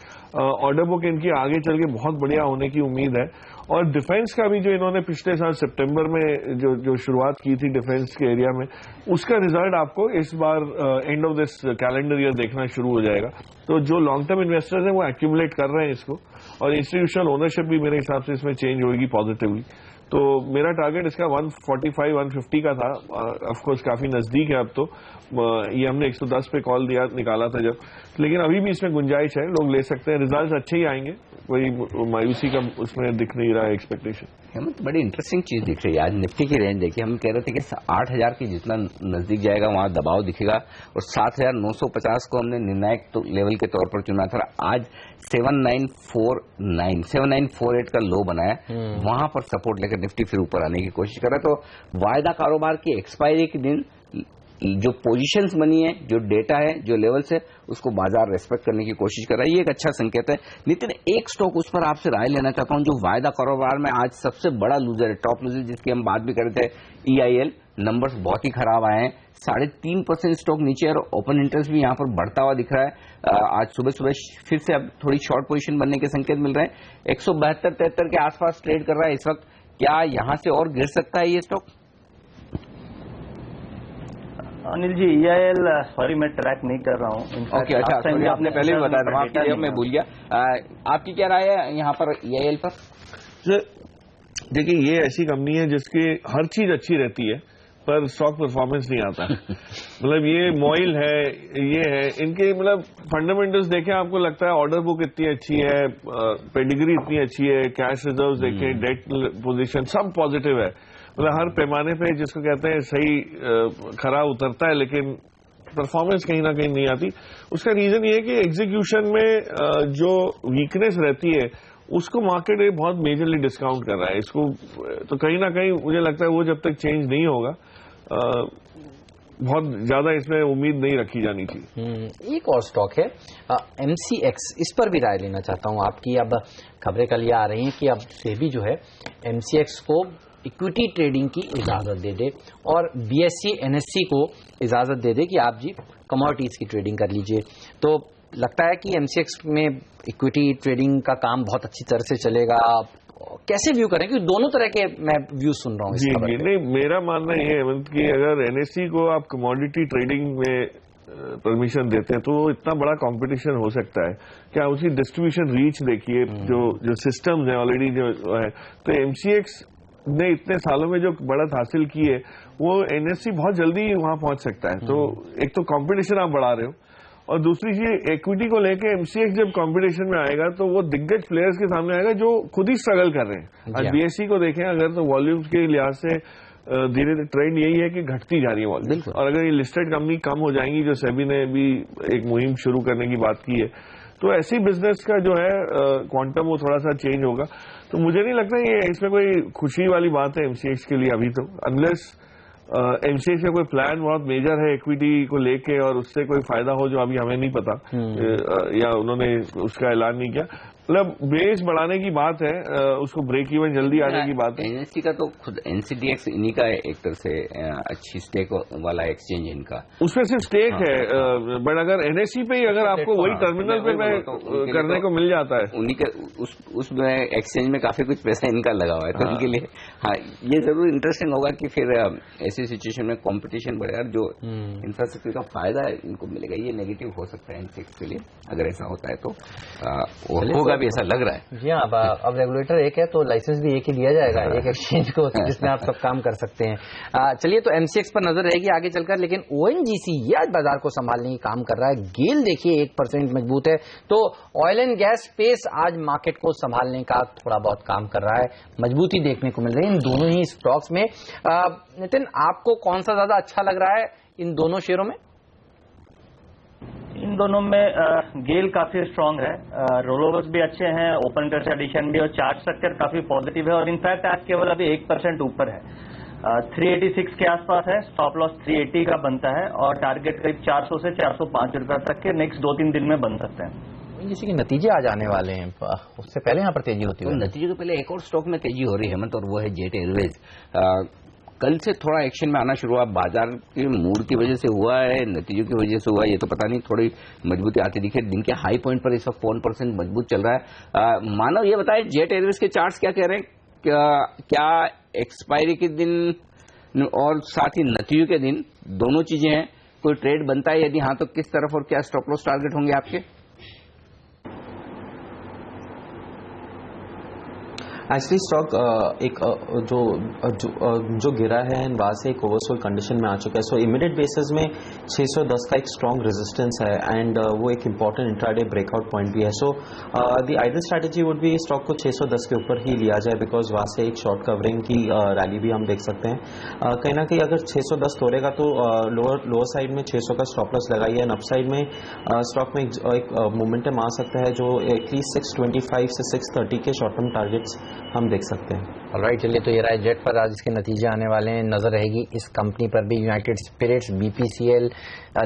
S4: ऑर्डर बुक इनकी आगे चल के बहुत बढ़िया होने की उम्मीद है। और डिफेंस का भी जो इन्होंने पिछले साल सितंबर में जो शुरुआत की थी डिफेंस के एरिया में, उसका रिजल्ट आपको इस बार end of this calendar year देखना शुरू हो जाएगा। तो जो लॉन्ग टर्म इन्वेस्टर्स हैं वो एक्यूमुलेट कर रहे हैं इसको और इंस्टीट्यूशनल ओनरशिप भी मेरे हिसाब से इसमें चेंज होगी पॉजिटिवली। तो मेरा टारगेट इसका 145-150 का था। ऑफ कोर्स काफी नजदीक है अब तो। ये हमने 110 पे कॉल निकाला था जब, लेकिन अभी भी इसमें गुंजाइश है, लोग ले सकते हैं। रिजल्ट अच्छे ही आएंगे, कोई मायूसी का उसमें दिख नहीं रहा है एक्सपेक्टेशन।
S1: हेमंत, बड़ी इंटरेस्टिंग चीज दिख रही है आज निफ्टी की रेंज देखिए। हम कह रहे थे कि 8000 की जितना नजदीक जाएगा वहां दबाव दिखेगा और 7950 को हमने निर्णायक तो लेवल के तौर पर चुना था। आज 7948 का लो बनाया, वहां पर सपोर्ट लेकर निफ्टी फिर ऊपर आने की कोशिश कर रहा है। तो वायदा कारोबार की एक्सपायरी के दिन जो पोजीशंस बनी है, जो डेटा है, जो लेवल्स है, उसको बाजार रेस्पेक्ट करने की कोशिश कर रहा है। ये एक अच्छा संकेत है। नितिन, एक स्टॉक उस पर आपसे राय लेना चाहता हूं जो वायदा कारोबार में आज सबसे बड़ा लूजर है, टॉप लूजर, जिसकी हम बात भी कर रहे थे, EIL। नंबर्स बहुत ही खराब आए हैं, 3.5% स्टॉक नीचे है और ओपन इंटरेस्ट भी यहां पर बढ़ता हुआ दिख रहा है। आज सुबह फिर से अब थोड़ी शॉर्ट पोजीशन बनने के संकेत मिल रहे हैं। 172-73 के आसपास ट्रेड कर रहा है इस वक्त। क्या यहां से और गिर सकता है ये stock?
S5: Anil ji, EIL sorry मैं ट्रैक नहीं कर रहा हूँ।
S1: ओके, अच्छा, सॉरी, आपने पहले भी बताया था, माफ कीजिए, मैं भूल गया। आपकी क्या राय है यहाँ पर EIL पर?
S4: देखिए, ये ऐसी कंपनी है जिसकी हर चीज अच्छी रहती है पर स्टॉक परफॉर्मेंस नहीं आता। मतलब ये मॉइल है, ये है, इनके मतलब फंडामेंटल्स देखें आपको लगता है ऑर्डर बुक इतनी अच्छी है, पेडिग्री इतनी अच्छी है, कैश रिजर्व्स देखें, डेट पोजीशन सब पॉजिटिव है। मतलब हर पैमाने पे जिसको कहते हैं सही खरा उतरता है, लेकिन परफॉर्मेंस कहीं ना कहीं नहीं आती। उसका रीजन ये है कि एग्जीक्यूशन में जो वीकनेस रहती है उसको मार्केट बहुत मेजरली डिस्काउंट कर रहा है इसको, तो कहीं ना कहीं मुझे लगता है वो जब तक चेंज नहीं होगा बहुत ज्यादा इसमें उम्मीद नहीं रखी जानी चाहिए।
S3: एक और स्टॉक है MCX, इस पर भी राय लेना चाहता हूं आपकी। अब खबरें कल ये आ रही हैं कि अब सेबी जो है MCX को इक्विटी ट्रेडिंग की इजाजत दे दे और BSE NSE को इजाजत दे दे कि आप जी कमोडिटीज की ट्रेडिंग कर लीजिए। तो लगता है कि MCX में इक्विटी ट्रेडिंग का काम बहुत अच्छी तरह से चलेगा। कैसे व्यू करें, क्योंकि दोनों तरह के मैं व्यू सुन रहा हूँ इस खबर पे।
S4: नहीं, मेरा मानना ये है कि अगर NSE को आप कमोडिटी ट्रेडिंग में परमिशन देते हैं तो इतना बड़ा कंपटीशन हो सकता है। क्या उसकी डिस्ट्रीब्यूशन रीच देखिए, जो सिस्टम्स हैं ऑलरेडी जो है, तो MCX ने इतने सालों में जो बढ़त हासिल की है वो NSE बहुत जल्दी वहां पहुंच सकता है। तो एक तो कंपटीशन आप बढ़ा रहे हो और दूसरी चीज इक्विटी को लेके MCX जब कंपटीशन में आएगा तो वो दिग्गज प्लेयर्स के सामने आएगा जो खुद ही स्ट्रगल कर रहे हैं। आज BSE को देखें अगर तो वॉल्यूम्स के लिहाज से धीरे धीरे ट्रेंड यही है कि घटती जा रही है वॉल्यूम, और अगर ये लिस्टेड कंपनी कम हो जाएंगी, जो सेबी ने भी एक मुहिम शुरू करने की बात की है, तो ऐसी बिजनेस का जो है क्वांटम वो थोड़ा सा चेंज होगा। तो मुझे नहीं लगता ये इसमें कोई खुशी वाली बात है MCX के लिए अभी तो, अनलेस MCX का कोई प्लान बहुत मेजर है इक्विटी को लेके और उससे कोई फायदा हो जो अभी हमें नहीं पता, या उन्होंने उसका ऐलान नहीं किया। मतलब बेस बढ़ाने की बात है, उसको ब्रेक इवन जल्दी आने की बात है।
S1: NSE का तो खुद NCDX इन्हीं का एक तरह से अच्छी स्टेक वाला एक्सचेंज इनका,
S4: उसमें सिर्फ स्टेक है, बट अगर NSE पे ही अगर आपको वही टर्मिनल पे करने को मिल जाता है,
S1: उन्हीं के उसमें एक्सचेंज में काफी कुछ पैसा इनका लगा हुआ है, तो उनके लिए हाँ ये जरूर इंटरेस्टिंग होगा कि फिर ऐसी सिचुएशन में कंपटीशन बढ़ेगा, जो इंफ्रास्ट्रक्चर का फायदा इनको मिलेगा। ये नेगेटिव हो सकता है MCX के लिए अगर ऐसा होता है तो होगा भी, ऐसा लग रहा है।
S3: जी हाँ, अब रेगुलेटर एक है तो लाइसेंस भी एक ही दिया जाएगा, एक एक्सचेंज को जिसमें आप सब काम कर सकते हैं। चलिए, तो MCX पर नजर रहेगी आगे चलकर, लेकिन ONGC ये आज बाजार को संभालने की काम कर रहा है। गेल देखिए 1% मजबूत है, तो ऑयल एंड गैस स्पेस आज मार्केट को संभालने का थोड़ा बहुत काम कर रहा है, मजबूती देखने को मिल रही है इन दोनों ही स्टॉक्स में। नितिन, आपको कौन सा ज्यादा अच्छा लग रहा है इन दोनों शेयरों में?
S5: इन दोनों में गेल काफी स्ट्रांग है, रोलोवर्स भी अच्छे हैं, ओपन इंटरेस्ट एडिशन भी, और चार्ट स्ट्रक्चर काफी पॉजिटिव है, और इनफैक्ट आज केवल अभी 1% ऊपर है, 386 के आसपास है, स्टॉप लॉस 380 का बनता है, और टारगेट करीब 400 से 405 रुपए तक के नेक्स्ट 2-3 दिन में बन सकते हैं।
S3: जैसे कि नतीजे आज आने वाले हैं, उससे पहले यहाँ पर तेजी होती है।
S1: नतीजे के पहले एक और स्टॉक में तेजी हो रही है हेमंत, और वो है जेट एयरवेज। कल से थोड़ा एक्शन में आना शुरू हुआ, बाजार के मूड की वजह से हुआ है, नतीजों की वजह से हुआ ये तो पता नहीं, थोड़ी मजबूती आती दिखे। दिन के हाई पॉइंट पर इस वक्त 4% मजबूत चल रहा है। मानव ये बताए जेट एयरवेज के चार्ट्स क्या कह रहे हैं, क्या एक्सपायरी के दिन और साथ ही नतीजों के दिन दोनों चीजें हैं, कोई ट्रेड बनता है, यदि हाँ तो किस तरफ, और क्या स्टॉप लॉस टारगेट होंगे आपके?
S2: एक्चुअली स्टॉक एक जो गिरा है वहाँ से एक ओवरसोल्ड कंडीशन में आ चुका है। सो इमीडिएट बेसिस में 610 का एक स्ट्रॉन्ग रेजिस्टेंस है, एंड वो एक इंपॉर्टेंट इंट्राडे ब्रेकआउट पॉइंट भी है। So the ideal strategy would भी स्टॉक को 610 के ऊपर ही लिया जाए, बिकॉज वहाँ से एक शॉर्ट कवरिंग की रैली भी हम देख सकते हैं। कहीं ना कहीं अगर 610 तोड़ेगा तो लोअर साइड में 600 का स्टॉप लॉस लगाइए, एंड अपसाइड में स्टॉक में एक मोमेंटम आ सकता है जो एटलीस्ट 625 से 630 के शॉर्ट टर्म टारगेट्स हम देख सकते हैं।
S3: ऑलराइट, चलिए, तो ये रहा जेट पर आज इसके नतीजे आने वाले हैं, नजर रहेगी इस कंपनी पर भी। यूनाइटेड स्पिरिट्स, BPCL,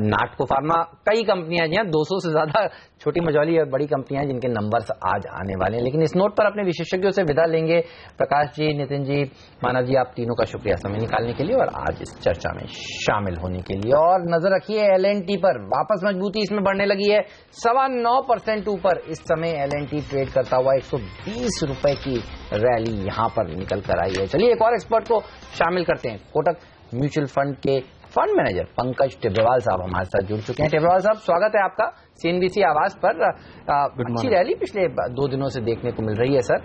S3: नाटको फार्मा, कई कंपनियां हैं 200 से ज्यादा छोटी मझौली और बड़ी कंपनियां जिनके नंबर्स आज आने वाले हैं। लेकिन इस नोट पर अपने विशेषज्ञों से विदा लेंगे। प्रकाश जी, नितिन जी, मानव जी, आप तीनों का शुक्रिया समय निकालने के लिए और आज इस चर्चा में शामिल होने के लिए। और नजर रखिए L&T पर, वापस मजबूती इसमें बढ़ने लगी है, 9.25% ऊपर इस समय L&T ट्रेड करता हुआ 120 रुपए की रैली यहां पर निकल कर आई है। चलिए, एक और एक्सपर्ट को शामिल करते हैं। कोटक म्यूचुअल फंड के फंड मैनेजर पंकज टिब्रेवाल साहब हमारे साथ जुड़ चुके हैं। टिब्रेवाल साहब, स्वागत है आपका CNBC आवाज पर। अच्छी रैली पिछले 2 दिनों से देखने को मिल रही है सर,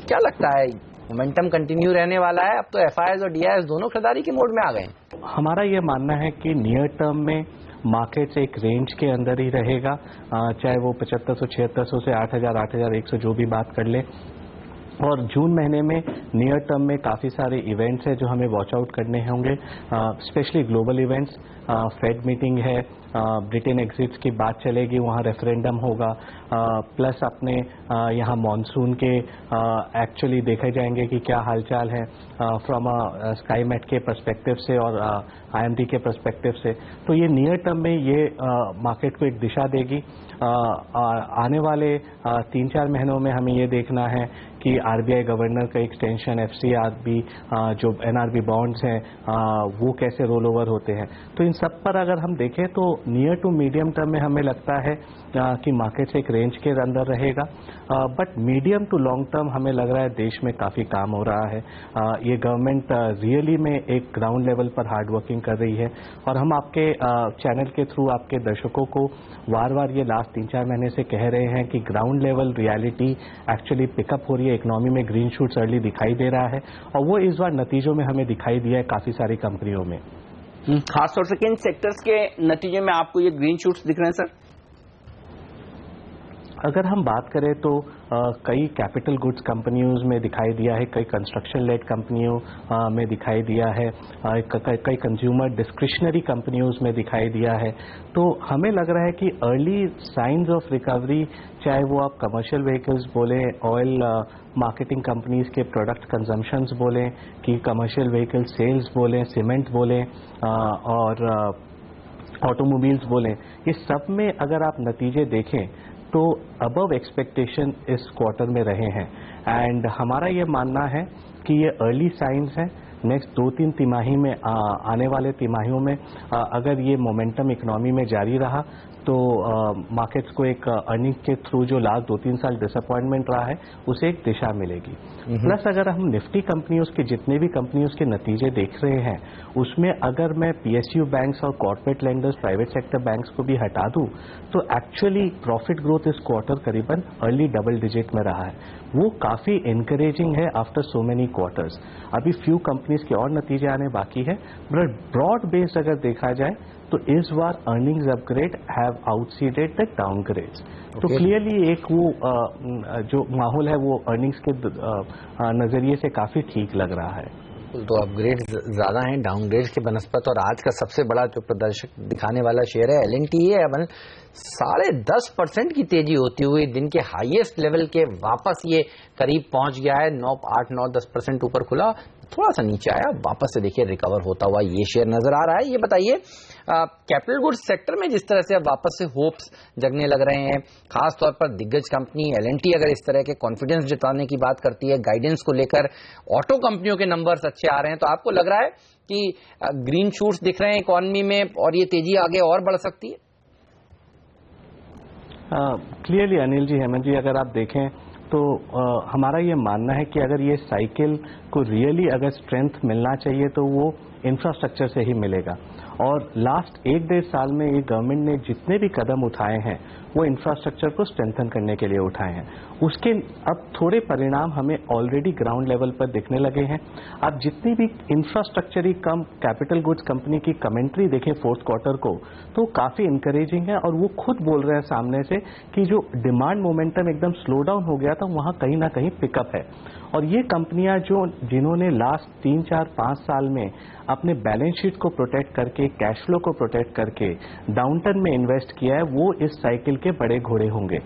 S3: क्या लगता है मोमेंटम कंटिन्यू रहने वाला है? अब तो FIs और DIs दोनों खरीदारी के मोड में आ गए हैं।
S8: हमारा ये मानना है कि नियर टर्म में मार्केट एक रेंज के अंदर ही रहेगा, चाहे वो 7500, 7600 से 8000, 8100 जो भी बात कर ले। और जून महीने में नियर टर्म में काफ़ी सारे इवेंट्स हैं जो हमें वॉच आउट करने होंगे, specially global events. Fade meeting है, ब्रिटेन एग्जिट्स की बात चलेगी, वहाँ रेफरेंडम होगा, प्लस अपने यहाँ मॉनसून के एक्चुअली देखे जाएंगे कि क्या हालचाल है फ्रॉम स्काईमेट के पर्सपेक्टिव से और IMD के पर्सपेक्टिव से। तो ये नियर टर्म में ये मार्केट को एक दिशा देगी। आने वाले 3-4 महीनों में हमें ये देखना है कि RBI गवर्नर का एक्सटेंशन, FCRB जो NRB बॉन्ड्स हैं वो कैसे रोल ओवर होते हैं। तो इन सब पर अगर हम देखें तो नियर टू मीडियम टर्म में हमें लगता है कि मार्केट्स एक रेंज के अंदर रहेगा, but medium to long term हमें लग रहा है देश में काफ़ी काम हो रहा है। ये गवर्नमेंट रियली में एक ग्राउंड लेवल पर हार्ड वर्किंग कर रही है और हम आपके चैनल के थ्रू आपके दर्शकों को वार वार ये लास्ट 3-4 महीने से कह रहे हैं कि ground level reality actually pickup हो रही है, इकोनॉमी में ग्रीन शूट्स अर्ली दिखाई दे रहा है और वो इस बार नतीजों में हमें दिखाई दिया है काफ़ी सारी कंपनियों में।
S1: खासतौर से किन सेक्टर्स के नतीजे में आपको ये ग्रीन शूट्स दिख रहे हैं सर?
S8: अगर हम बात करें तो कई कैपिटल गुड्स कंपनियों में दिखाई दिया है, कई कंस्ट्रक्शन लेड कंपनियों में दिखाई दिया है, कई कंज्यूमर डिस्क्रिशनरी कंपनियों में दिखाई दिया है। तो हमें लग रहा है कि अर्ली साइंस ऑफ रिकवरी, चाहे वो आप कमर्शियल व्हीकल्स बोलें, ऑयल मार्केटिंग कंपनीज के प्रोडक्ट कंजम्पशंस बोलें, कि कमर्शियल व्हीकल सेल्स बोलें, सीमेंट बोलें और ऑटोमोबाइल्स बोलें, ये सब में अगर आप नतीजे देखें तो अबव एक्सपेक्टेशन इस क्वार्टर में रहे हैं। एंड हमारा ये मानना है कि ये अर्ली साइंस है। नेक्स्ट 2-3 तिमाही में आने वाले तिमाहियों में अगर ये मोमेंटम इकोनॉमी में जारी रहा तो मार्केट्स को एक अर्निंग के थ्रू जो लास्ट 2-3 साल डिसअपॉइंटमेंट रहा है उसे एक दिशा मिलेगी। प्लस अगर हम निफ्टी कंपनियों के जितने भी कंपनियों के नतीजे देख रहे हैं उसमें अगर मैं PSU बैंक्स और corporate lenders, private sector banks को भी हटा दूं तो एक्चुअली प्रॉफिट ग्रोथ इस क्वार्टर करीबन अर्ली डबल डिजिट में रहा है। वो काफ़ी इनकरेजिंग है आफ्टर सो मेनी क्वार्टर्स। अभी फ्यू कंपनीज के और नतीजे आने बाकी है, बट ब्रॉड बेस्ड अगर देखा जाए तो इस बार earnings upgrade have outseeded the downgrades. तो क्लियरली एक वो जो माहौल है वो अर्निंग्स के नजरिए से काफी ठीक लग रहा है।
S3: तो अपग्रेड ज्यादा हैं डाउनग्रेड के बनस्पत। और आज का सबसे बड़ा जो प्रदर्शक दिखाने वाला शेयर है LNT है। 10.5% की तेजी होती हुई दिन के हाईएस्ट लेवल के वापस ये करीब पहुंच गया है। 8-9-10% ऊपर खुला, थोड़ा सा नीचे आया, वापस से देखिए रिकवर होता हुआ ये शेयर नजर आ रहा है। ये बताइए कैपिटल गुड्स सेक्टर में जिस तरह से अब वापस से होप्स जगने लग रहे हैं, खास तौर पर दिग्गज कंपनी LNT अगर इस तरह के कॉन्फिडेंस जताने की बात करती है, गाइडेंस को लेकर ऑटो कंपनियों के नंबर्स अच्छे आ रहे हैं, तो आपको लग रहा है कि ग्रीन शूट्स दिख रहे हैं इकोनॉमी में और ये तेजी आगे और बढ़ सकती है?
S8: क्लियरली अनिल जी, हेमंत जी, अगर आप देखें तो हमारा ये मानना है कि अगर ये साइकिल को रियली अगर स्ट्रेंथ मिलना चाहिए तो वो इंफ्रास्ट्रक्चर से ही मिलेगा। और लास्ट 1-1.5 साल में ये गवर्नमेंट ने जितने भी कदम उठाए हैं वो इंफ्रास्ट्रक्चर को स्ट्रेंथन करने के लिए उठाए हैं। उसके अब थोड़े परिणाम हमें ऑलरेडी ग्राउंड लेवल पर दिखने लगे हैं। आप जितनी भी इंफ्रास्ट्रक्चरी कम कैपिटल गुड्स कंपनी की कमेंट्री देखें फोर्थ क्वार्टर को तो काफ़ी इंकरेजिंग है और वो खुद बोल रहे हैं सामने से कि जो डिमांड मोमेंटम एकदम स्लो डाउन हो गया था वहाँ कहीं ना कहीं पिकअप है। और ये कंपनियां जिन्होंने लास्ट 3-4-5 साल में अपने बैलेंस शीट को प्रोटेक्ट करके, कैश फ्लो को प्रोटेक्ट करके डाउनटर्न में इन्वेस्ट किया है, वो इस साइकिल के बड़े घोड़े होंगे।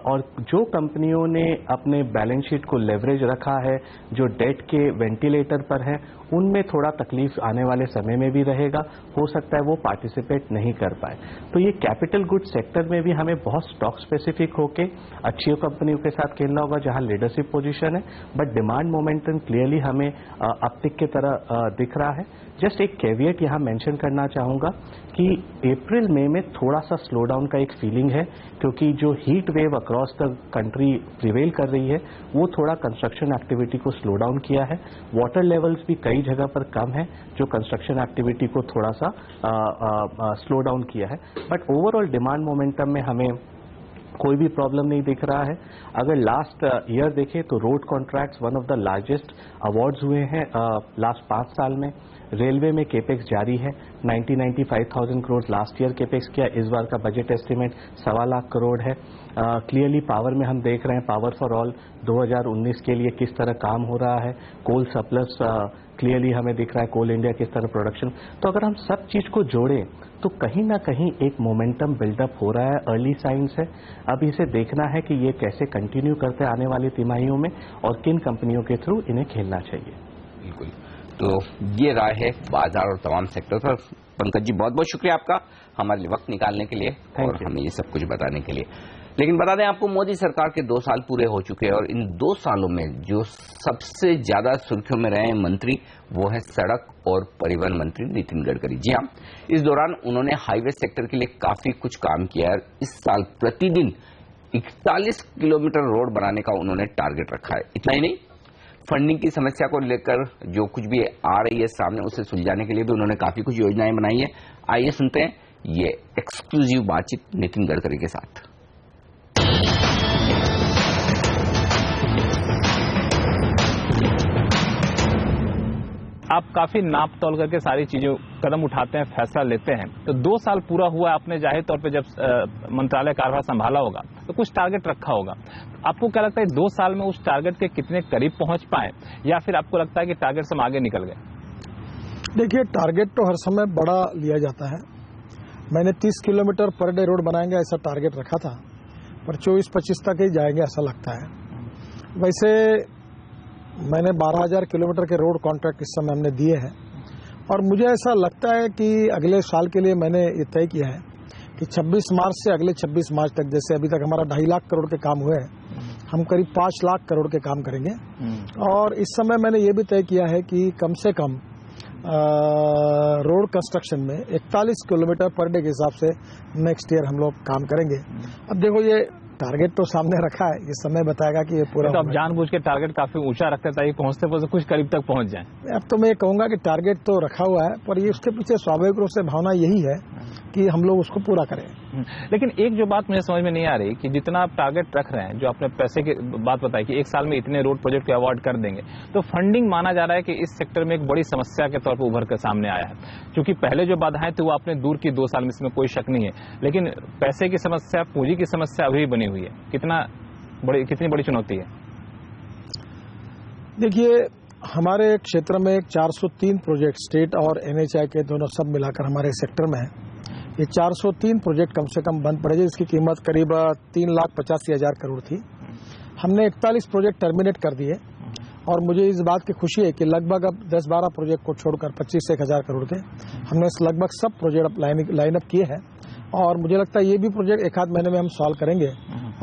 S8: और जो कंपनियों ने अपने बैलेंस शीट को लेवरेज रखा है, जो डेट के वेंटिलेटर पर है, उनमें थोड़ा तकलीफ आने वाले समय में भी रहेगा। हो सकता है वो पार्टिसिपेट नहीं कर पाए। तो ये कैपिटल गुड्स सेक्टर में भी हमें बहुत स्टॉक स्पेसिफिक होके अच्छी कंपनियों के साथ खेलना होगा जहां लीडरशिप पोजीशन है, बट डिमांड मोमेंटम क्लियरली हमें अपटिक की तरह दिख रहा है। जस्ट एक कैविएट यहाँ मेंशन करना चाहूँगा कि अप्रैल मई में थोड़ा सा स्लो डाउन का एक फीलिंग है क्योंकि जो heat wave across the country prevail कर रही है वो थोड़ा कंस्ट्रक्शन एक्टिविटी को स्लो डाउन किया है। वाटर लेवल्स भी कई जगह पर कम है जो कंस्ट्रक्शन एक्टिविटी को थोड़ा सा स्लो डाउन किया है। बट ओवरऑल डिमांड मोमेंटम में हमें कोई भी प्रॉब्लम नहीं दिख रहा है। अगर लास्ट ईयर देखें तो road contracts one of the largest awards हुए हैं लास्ट 5 साल में। रेलवे में केपेक्स जारी है, 95,000 करोड़ लास्ट ईयर केपेक्स किया, इस बार का बजट एस्टिमेट 1.25 लाख करोड़ है। क्लियरली पावर में हम देख रहे हैं पावर फॉर ऑल 2019 के लिए किस तरह काम हो रहा है, कोल सरप्लस क्लियरली हमें दिख रहा है, कोल इंडिया किस तरह प्रोडक्शन। तो अगर हम सब चीज को जोड़ें तो कहीं ना कहीं एक मोमेंटम बिल्डअप हो रहा है, अर्ली साइंस है। अब इसे देखना है कि ये कैसे कंटिन्यू करते आने वाली तिमाहियों में और किन कंपनियों के थ्रू इन्हें खेलना चाहिए।
S1: बिल्कुल, तो ये राय है बाजार और तमाम सेक्टर पर। पंकज जी, बहुत बहुत शुक्रिया आपका हमारे लिए वक्त निकालने के लिए और हमें ये सब कुछ बताने के लिए। लेकिन बता दें आपको, मोदी सरकार के 2 साल पूरे हो चुके हैं और इन 2 सालों में जो सबसे ज्यादा सुर्खियों में रहे मंत्री वो है सड़क और परिवहन मंत्री नितिन गडकरी। जी हाँ, इस दौरान उन्होंने हाईवे सेक्टर के लिए काफी कुछ काम किया है। इस साल प्रतिदिन 41 किलोमीटर रोड बनाने का उन्होंने टारगेट रखा है। इतना ही नहीं, फंडिंग की समस्या को लेकर जो कुछ भी आ रही है सामने, उसे सुलझाने के लिए भी उन्होंने काफी कुछ योजनाएं बनाई है। आइए सुनते हैं ये एक्सक्लूसिव बातचीत नितिन गडकरी के साथ।
S9: आप काफी नाप तौल करके सारी चीजों कदम उठाते हैं, फैसला लेते हैं। तो 2 साल पूरा हुआ, आपने जाहिर तौर पे जब मंत्रालय कार्यभार संभाला होगा तो कुछ टारगेट रखा होगा। आपको क्या लगता है 2 साल में उस टारगेट के कितने करीब पहुंच पाए, या फिर आपको लगता है कि टारगेट से हम आगे निकल गए?
S10: देखिए, टारगेट तो हर समय बड़ा लिया जाता है। मैंने 30 किलोमीटर पर डे रोड बनाएंगे ऐसा टारगेट रखा था, पर 24-25 तक ही जाएंगे ऐसा लगता है। वैसे मैंने 12,000 किलोमीटर के रोड कॉन्ट्रैक्ट इस समय हमने दिए हैं और मुझे ऐसा लगता है कि अगले साल के लिए मैंने ये तय किया है कि 26 मार्च से अगले 26 मार्च तक, जैसे अभी तक हमारा 2.5 लाख करोड़ के काम हुए हैं, हम करीब 5 लाख करोड़ के काम करेंगे। और इस समय मैंने ये भी तय किया है कि कम से कम रोड कंस्ट्रक्शन में 41 किलोमीटर पर डे के हिसाब से नेक्स्ट ईयर हम लोग काम करेंगे। अब देखो, ये टारगेट तो सामने रखा है, ये समय बताएगा कि ये पूरा।
S9: तो आप जानबूझ के टारगेट काफी ऊंचा रखते हैं ताकि पहुंचते पहुंचते कुछ करीब तक पहुंच जाए।
S10: अब तो मैं ये कहूंगा कि टारगेट तो रखा हुआ है, पर ये उसके पीछे स्वाभाविक रूप से भावना यही है कि हम लोग उसको पूरा करें।
S9: लेकिन एक जो बात मुझे समझ में नहीं आ रही कि जितना आप टारगेट रख रहे हैं, जो आपने पैसे की बात बताई कि 1 साल में इतने रोड प्रोजेक्ट को अवार्ड कर देंगे, तो फंडिंग माना जा रहा है कि इस सेक्टर में एक बड़ी समस्या के तौर पर उभर कर सामने आया है। क्योंकि पहले जो बाधाएं थी वो आपने दूर की 2 साल में, इसमें कोई शक नहीं है, लेकिन पैसे की समस्या, पूंजी की समस्या अभी बनी हुई है। कितनी बड़ी चुनौती है?
S10: देखिए, हमारे क्षेत्र में 403 प्रोजेक्ट स्टेट और NHAI के दोनों सब मिलाकर हमारे सेक्टर में है। ये 403 प्रोजेक्ट कम से कम बंद पड़े, जिसकी कीमत करीब 3,85,000 करोड़ थी। हमने 41 प्रोजेक्ट टर्मिनेट कर दिए और मुझे इस बात की खुशी है कि लगभग अब 10-12 प्रोजेक्ट को छोड़कर 25 से 1,000 करोड़ थे, हमने लगभग सब प्रोजेक्ट लाइन अप किए हैं और मुझे लगता है ये भी प्रोजेक्ट 1-आध महीने में हम सॉल्व करेंगे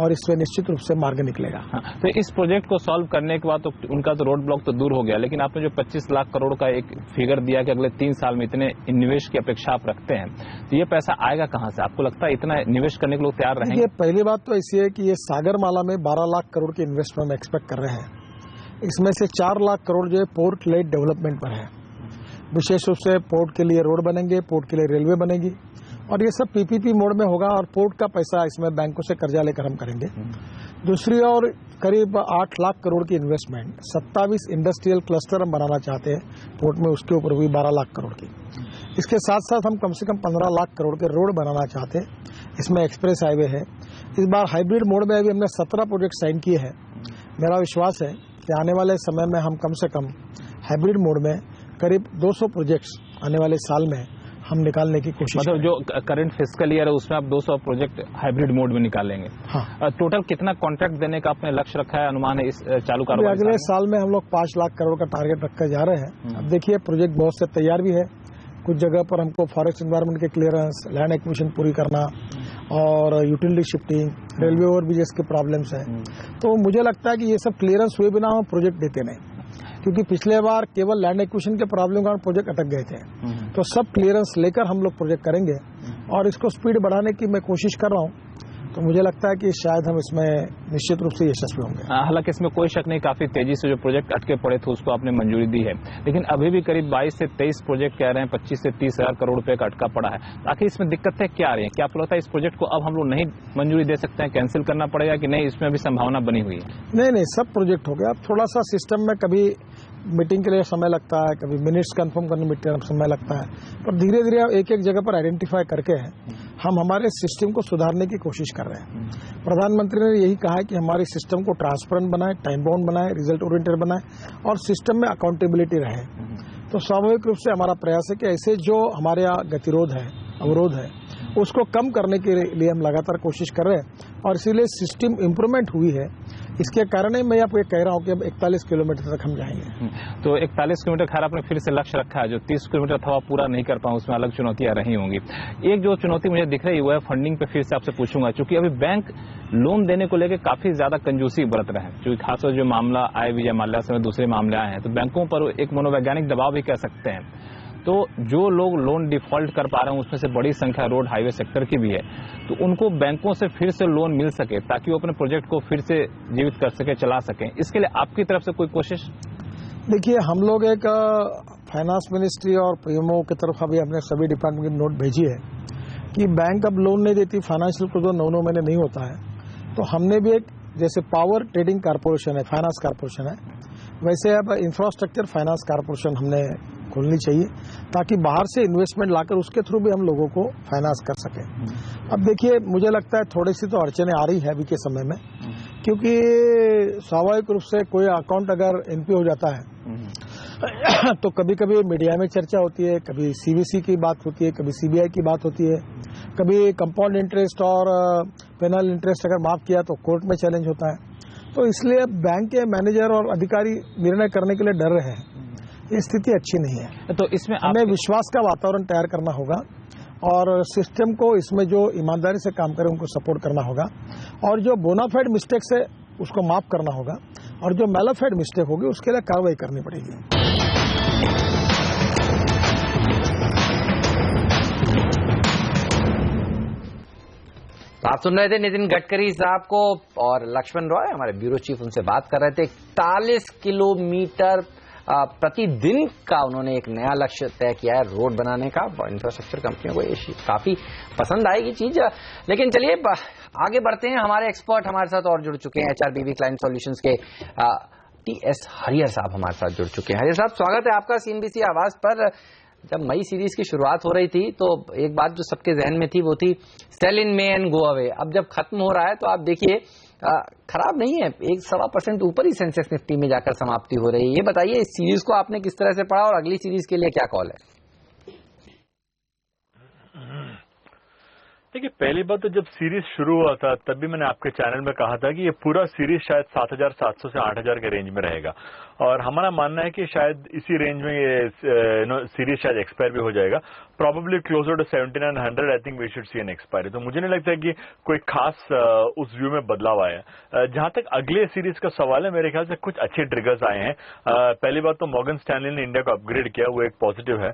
S10: और इसमें निश्चित रूप से मार्ग निकलेगा।
S9: तो इस प्रोजेक्ट को सॉल्व करने के बाद तो उनका तो रोड ब्लॉक तो दूर हो गया, लेकिन आपने जो 25 लाख करोड़ का एक फिगर दिया कि अगले 3 साल में इतने निवेश की अपेक्षा आप रखते हैं, तो ये पैसा आएगा कहां से? आपको लगता है इतना निवेश करने के लोग तैयार रहेंगे?
S10: पहली बात तो ऐसी है कि ये सागरमाला में 12 लाख करोड़ की इन्वेस्टमेंट हम एक्सपेक्ट कर रहे हैं। इसमें से 4 लाख करोड़ जो है पोर्ट लेड डेवलपमेंट पर है। विशेष रूप से पोर्ट के लिए रोड बनेंगे, पोर्ट के लिए रेलवे बनेगी और ये सब PPP मोड में होगा और पोर्ट का पैसा इसमें बैंकों से कर्जा लेकर हम करेंगे। दूसरी ओर करीब 8 लाख करोड़ की इन्वेस्टमेंट, 27 इंडस्ट्रियल क्लस्टर हम बनाना चाहते हैं पोर्ट में, उसके ऊपर भी 12 लाख करोड़ की। इसके साथ साथ हम कम से कम 15 लाख करोड़ के रोड बनाना चाहते हैं, इसमें एक्सप्रेस हाईवे है। इस बार हाइब्रिड मोड में अभी हमने 17 प्रोजेक्ट साइन किए हैं। मेरा विश्वास है कि आने वाले समय में हम कम से कम हाइब्रिड मोड में करीब 200 प्रोजेक्ट्स आने वाले साल में हम निकालने की कोशिश
S9: मतलब जो करंट फिस्कल ईयर है उसमें आप 200 प्रोजेक्ट हाइब्रिड मोड में निकालेंगे।
S10: हाँ।
S9: टोटल कितना कॉन्ट्रैक्ट देने का आपने लक्ष्य रखा है, अनुमान है इस चालू कारोबार?
S10: अगले साल में हम लोग 5 लाख करोड़ का टारगेट रखकर जा रहे हैं। अब देखिए, प्रोजेक्ट बहुत से तैयार भी है, कुछ जगह पर हमको फॉरेस्ट एनवायरमेंट के क्लियरेंस, लैंड एक्विजिशन पूरी करना और यूटिलिटी शिफ्टिंग, रेलवे ओवरब्रिजेस के प्रॉब्लम्स हैं। तो मुझे लगता है कि ये सब क्लियरेंस हुए बिना हम प्रोजेक्ट देते नहीं, क्योंकि पिछले बार केवल लैंड एक्विजिशन के प्रॉब्लम के कारण प्रोजेक्ट अटक गए थे। तो सब क्लियरेंस लेकर हम लोग प्रोजेक्ट करेंगे और इसको स्पीड बढ़ाने की मैं कोशिश कर रहा हूँ। तो मुझे लगता है कि शायद हम इसमें निश्चित रूप से यशस्वी होंगे।
S9: हालांकि इसमें कोई शक नहीं, काफी तेजी से जो प्रोजेक्ट अटके पड़े थे उसको आपने मंजूरी दी है, लेकिन अभी भी करीब 22 से 23 प्रोजेक्ट कह रहे हैं 25 से 30 हजार करोड़ रुपए का अटका पड़ा है। आखिर इसमें दिक्कतें क्या आ रही है? क्या आपको लगता है इस प्रोजेक्ट को अब हम लोग नहीं मंजूरी दे सकते हैं, कैंसिल करना पड़ेगा कि नहीं, इसमें भी संभावना बनी हुई है?
S10: नहीं, सब प्रोजेक्ट हो गया। अब थोड़ा सा सिस्टम में कभी मीटिंग के लिए समय लगता है, कभी मिनट्स कंफर्म करने में समय लगता है, पर धीरे धीरे एक एक जगह पर आइडेंटिफाई करके हम हमारे सिस्टम को सुधारने की कोशिश कर रहे हैं। प्रधानमंत्री ने यही कहा है कि हमारे सिस्टम को ट्रांसपेरेंट बनाए, टाइम बाउंड बनाए, रिजल्ट ओरिएंटेड बनाए और सिस्टम में अकाउंटेबिलिटी रहे। तो स्वाभाविक रूप से हमारा प्रयास है कि ऐसे जो हमारे यहाँ गतिरोध है, अवरोध है, उसको कम करने के लिए हम लगातार कोशिश कर रहे हैं और इसीलिए सिस्टम इम्प्रूवमेंट हुई है। इसके कारण ही मैं आपको ये कह रहा हूँ कि अब 41 किलोमीटर तक हम जाएंगे।
S9: तो 41 किलोमीटर खैर आपने फिर से लक्ष्य रखा है, जो 30 किलोमीटर था पूरा नहीं कर पाऊँ, उसमें अलग चुनौतियां रही होंगी। एक जो चुनौती मुझे दिख रही है फंडिंग पे फिर से आपसे पूछूंगा, क्योंकि अभी बैंक लोन देने को लेकर काफी ज्यादा कंजूसी बरत रहे हैं, क्योंकि खासतौर जो मामला आए विजय माल्या समेत दूसरे मामले आए हैं, तो बैंकों पर एक मनोवैज्ञानिक दबाव भी कह सकते हैं। तो जो लोग लोन डिफॉल्ट कर पा रहे हैं उसमें से बड़ी संख्या रोड हाईवे सेक्टर की भी है, तो उनको बैंकों से फिर से लोन मिल सके ताकि वो अपने प्रोजेक्ट को फिर से जीवित कर सके, चला सकें, इसके लिए आपकी तरफ से कोई कोशिश?
S10: देखिए, हम लोग एक फाइनेंस मिनिस्ट्री और पीएमओ की तरफ अभी हमने सभी डिपार्टमेंट की नोट भेजी है कि बैंक अब लोन नहीं देती, फाइनेंशियल क्लोजर 9 महीने नहीं होता है। तो हमने भी एक, जैसे पावर ट्रेडिंग कारपोरेशन है, फाइनेंस कारपोरेशन है, वैसे अब इंफ्रास्ट्रक्चर फाइनेंस कारपोरेशन हमने खोलनी चाहिए ताकि बाहर से इन्वेस्टमेंट लाकर उसके थ्रू भी हम लोगों को फाइनेंस कर सकें। अब देखिए, मुझे लगता है थोड़ी सी तो अड़चने आ रही है अभी के समय में, क्योंकि स्वाभाविक रूप से कोई अकाउंट अगर एनपी हो जाता है तो कभी कभी मीडिया में चर्चा होती है, कभी सीवीसी की बात होती है, कभी सीबीआई की बात होती है, कभी कंपाउंड इंटरेस्ट और पेनल इंटरेस्ट अगर माफ किया तो कोर्ट में चैलेंज होता है। तो इसलिए बैंक के मैनेजर और अधिकारी निर्णय करने के लिए डर रहे हैं। ये स्थिति अच्छी नहीं है।
S9: तो इसमें
S10: हमें विश्वास का वातावरण तैयार करना होगा और सिस्टम को इसमें जो ईमानदारी से काम करे उनको सपोर्ट करना होगा और जो बोनाफाइड मिस्टेक्स है उसको माफ करना होगा और जो मैलाफाइड मिस्टेक होगी उसके लिए कार्रवाई करनी पड़ेगी।
S3: आप सुन रहे थे नितिन गडकरी साहब को और लक्ष्मण रॉय हमारे ब्यूरो चीफ उनसे बात कर रहे थे। 41 किलोमीटर प्रतिदिन का उन्होंने एक नया लक्ष्य तय किया है रोड बनाने का। इंफ्रास्ट्रक्चर कंपनियों को ये काफी पसंद आएगी चीज। लेकिन चलिए आगे बढ़ते हैं। हमारे एक्सपर्ट हमारे साथ और जुड़ चुके हैं, एचआरबीबी क्लाइंट सॉल्यूशंस के टीएस हरियर साहब हमारे साथ जुड़ चुके हैं। हरियर साहब, स्वागत है आपका सीएनबीसी आवाज पर। जब मई सीरीज की शुरुआत हो रही थी तो एक बात जो सबके जहन में थी वो थी sell in May and go away. अब जब खत्म हो रहा है तो आप देखिए खराब नहीं है, 1.25% ऊपर ही सेंसेक्स निफ्टी में जाकर समाप्ति हो रही है। ये बताइए इस सीरीज को आपने किस तरह से पढ़ा और अगली सीरीज के लिए क्या कॉल है?
S11: देखिए, पहली बात तो जब सीरीज शुरू हुआ था तब भी मैंने आपके चैनल में कहा था कि ये पूरा सीरीज शायद 7,700 से 8,000 के रेंज में रहेगा और हमारा मानना है कि शायद इसी रेंज में ये सीरीज शायद एक्सपायर भी हो जाएगा। Probably closer to 7,900 I think we should see an expiry. तो मुझे नहीं लगता कि कोई खास उस व्यू में बदलाव आया है। जहां तक अगले सीरीज का सवाल है, मेरे ख्याल से कुछ अच्छे ट्रिगर्स आए हैं। पहली बात तो मॉर्गन स्टैनली ने इंडिया को अपग्रेड किया, वो एक पॉजिटिव है।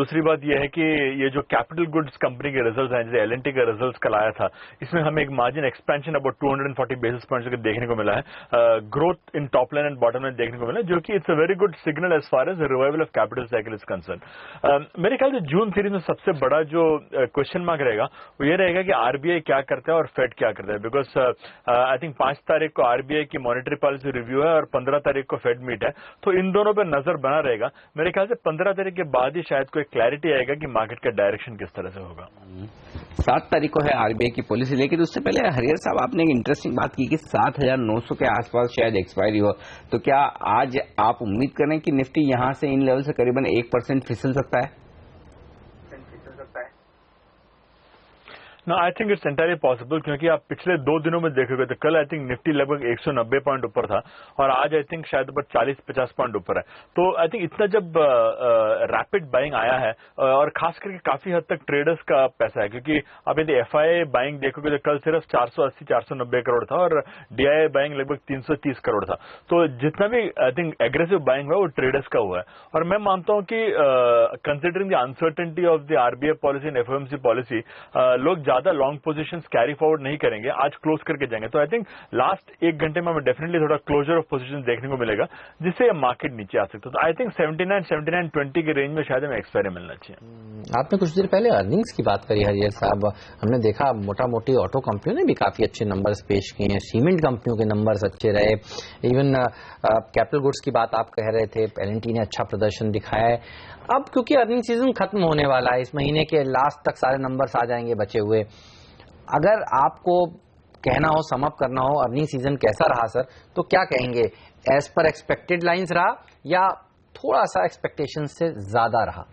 S11: दूसरी बात यह है कि ये जो कैपिटल गुड्स कंपनी के रिजल्ट हैं, जैसे एल&टी का रिजल्ट कल आया था, इसमें हमें एक margin expansion about 240 basis points देखने को मिला है। Growth in top line and bottom line देखने को मिला, जो कि it's a very good signal as far as revival of capital cycle is concern. मेरे ख्याल से जून सीरीज में सबसे बड़ा जो क्वेश्चन मार्क रहेगा वो ये रहेगा कि आरबीआई क्या करता है और फेड क्या करता है। बिकॉज आई थिंक 5 तारीख को आरबीआई की मॉनेटरी पॉलिसी रिव्यू है और 15 तारीख को फेड मीट है, तो इन दोनों पर नजर बना रहेगा। मेरे ख्याल से 15 तारीख के बाद ही शायद कोई क्लैरिटी आएगा कि मार्केट का डायरेक्शन किस तरह से होगा।
S1: 7 तारीख को है आरबीआई की पॉलिसी, लेकिन उससे पहले हरियर साहब आपने एक इंटरेस्टिंग बात की कि 7,900 के आसपास शायद एक्सपायरी हो, तो क्या आज आप उम्मीद करें कि निफ्टी यहां से इन लेवल से करीबन 1% फिसल सकता है?
S11: ना, I think it's entirely possible, क्योंकि आप पिछले 2 दिनों में देखोगे तो कल आई थिंक निफ्टी लगभग 190 पॉइंट ऊपर था और आज आई थिंक शायद ऊपर 40-50 पॉइंट ऊपर है। तो आई थिंक इतना जब रैपिड बाइंग आया है और खास करके काफी हद तक ट्रेडर्स का पैसा है, क्योंकि आप यदि एफआईआई बाइंग देखोगे तो कल सिर्फ 480-490 करोड़ था और डीआईआई बाइंग लगभग 330 करोड़ था। तो जितना भी आई थिंक एग्रेसिव बाइंग हुआ वो ट्रेडर्स का हुआ है और मैं मानता हूं कि considering the uncertainty of the RBI policy and FOMC policy, लोग ज्यादा लॉन्ग पोजीशंस कैरी फॉरवर्ड नहीं करेंगे, आज क्लोज करके जाएंगे। तो आई थिंक लास्ट 1 घंटे में हमें डेफिनेटली थोड़ा क्लोजर ऑफ पोजीशन देखने को मिलेगा, जिससे मार्केट नीचे आ सकता है। तो आई थिंक 79-20 के रेंज में शायद हमें एक्सपायरी मिलना चाहिए।
S3: आपने कुछ देर पहले अर्निंग्स की बात करी हरियर साहब, हमने देखा मोटा मोटी ऑटो कंपनियों ने भी काफी अच्छे नंबर्स पेश किए हैं, सीमेंट कंपनियों के नंबर्स अच्छे रहे, इवन कैपिटल गुड्स की बात आप कह रहे थे, एल&टी ने अच्छा प्रदर्शन दिखाया है। अब क्योंकि अर्निंग सीजन खत्म होने वाला है, इस महीने के लास्ट तक सारे नंबर्स आ जाएंगे बचे हुए, अगर आपको कहना हो, सम अप करना हो, अर्निंग सीजन कैसा रहा सर, तो क्या कहेंगे? एज पर एक्सपेक्टेड लाइंस रहा या थोड़ा सा एक्सपेक्टेशन से ज्यादा रहा?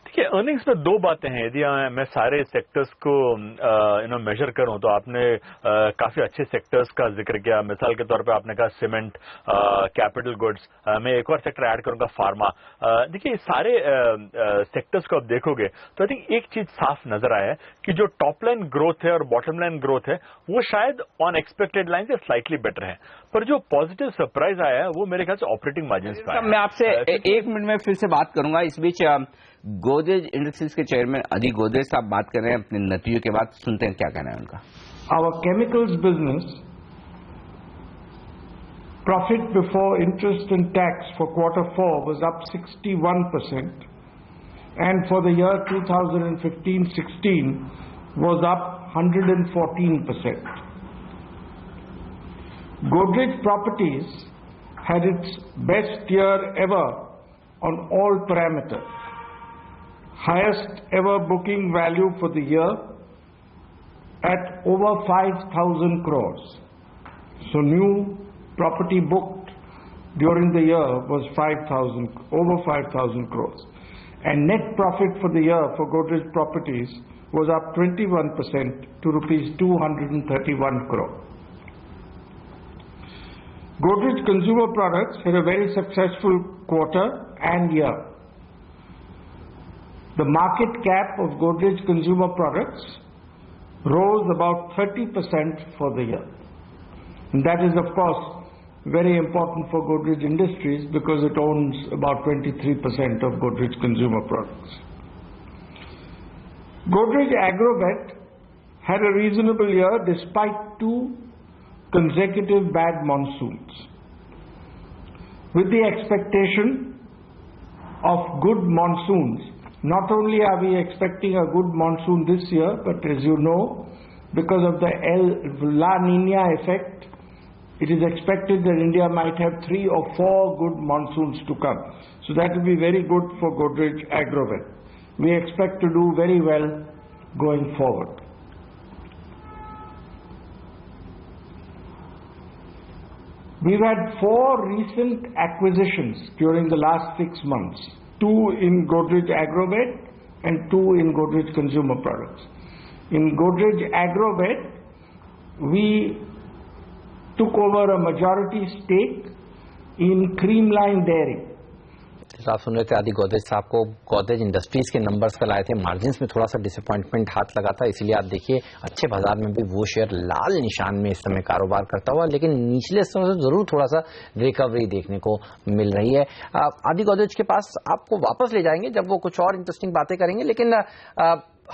S11: देखिए, अर्निंग्स में 2 बातें हैं। यदि मैं सारे सेक्टर्स को मेजर करूं तो आपने काफी अच्छे सेक्टर्स का जिक्र किया। मिसाल के तौर पे आपने कहा सीमेंट, कैपिटल गुड्स, मैं एक और सेक्टर ऐड करूंगा, फार्मा। देखिए, सारे सेक्टर्स को आप देखोगे तो आई थिंक एक चीज साफ नजर आया है कि जो टॉप लाइन ग्रोथ है और बॉटम लाइन ग्रोथ है वो शायद ऑन एक्सपेक्टेड लाइन से स्लाइटली बेटर है, पर जो पॉजिटिव सरप्राइज आया है वो मेरे ख्याल से ऑपरेटिंग मार्जिन पे आया।
S1: मैं आपसे 1 मिनट में फिर से बात करूंगा। इस बीच गोदरेज इंडस्ट्रीज के चेयरमैन अदिति गोदरेज साहब बात कर रहे हैं अपने नतीजों के बाद, सुनते हैं क्या कहना है उनका।
S12: Our chemicals business profit before interest and tax for Q4 was up 61%, and for the year 2015-16 was up 114%. Godrej Properties had its best year ever on all parameters. Highest ever booking value for the year at over 5,000 crores. So new property booked during the year was over 5,000 crores. And net profit for the year for Godrej Properties was up 21% to rupees 231 crore. Godrej Consumer Products had a very successful quarter and year. The market cap of Godrej Consumer Products rose about 30% for the year. And that is, of course, very important for Godrej Industries because it owns about 23% of Godrej Consumer Products. Godrej Agrovet had a reasonable year despite 2 consecutive bad monsoons. With the expectation of good monsoons, not only are we expecting a good monsoon this year, but as you know, because of the La Nina effect, it is expected that India might have 3 or 4 good monsoons to come. So that will be very good for Godrej Agrovet. We expect to do very well going forward. We've had 4 recent acquisitions during the last 6 months. 2 in Godrej Agrovet and 2 in Godrej Consumer Products. In Godrej Agrovet, we took over a majority stake in Creamline Dairy.
S3: आप सुन रहे थे आदि गोदरेज साहब को, Godrej industries के numbers कल आए थे, मार्जिन्स में थोड़ा सा डिसअपॉइंटमेंट हाथ लगा था, इसीलिए आप देखिए अच्छे बाजार में भी वो शेयर लाल निशान में इस समय कारोबार करता हुआ, लेकिन निचले स्तरों से जरूर थोड़ा सा रिकवरी देखने को मिल रही है। आदि गोदरेज के पास आपको वापस ले जाएंगे जब वो कुछ और इंटरेस्टिंग बातें करेंगे, लेकिन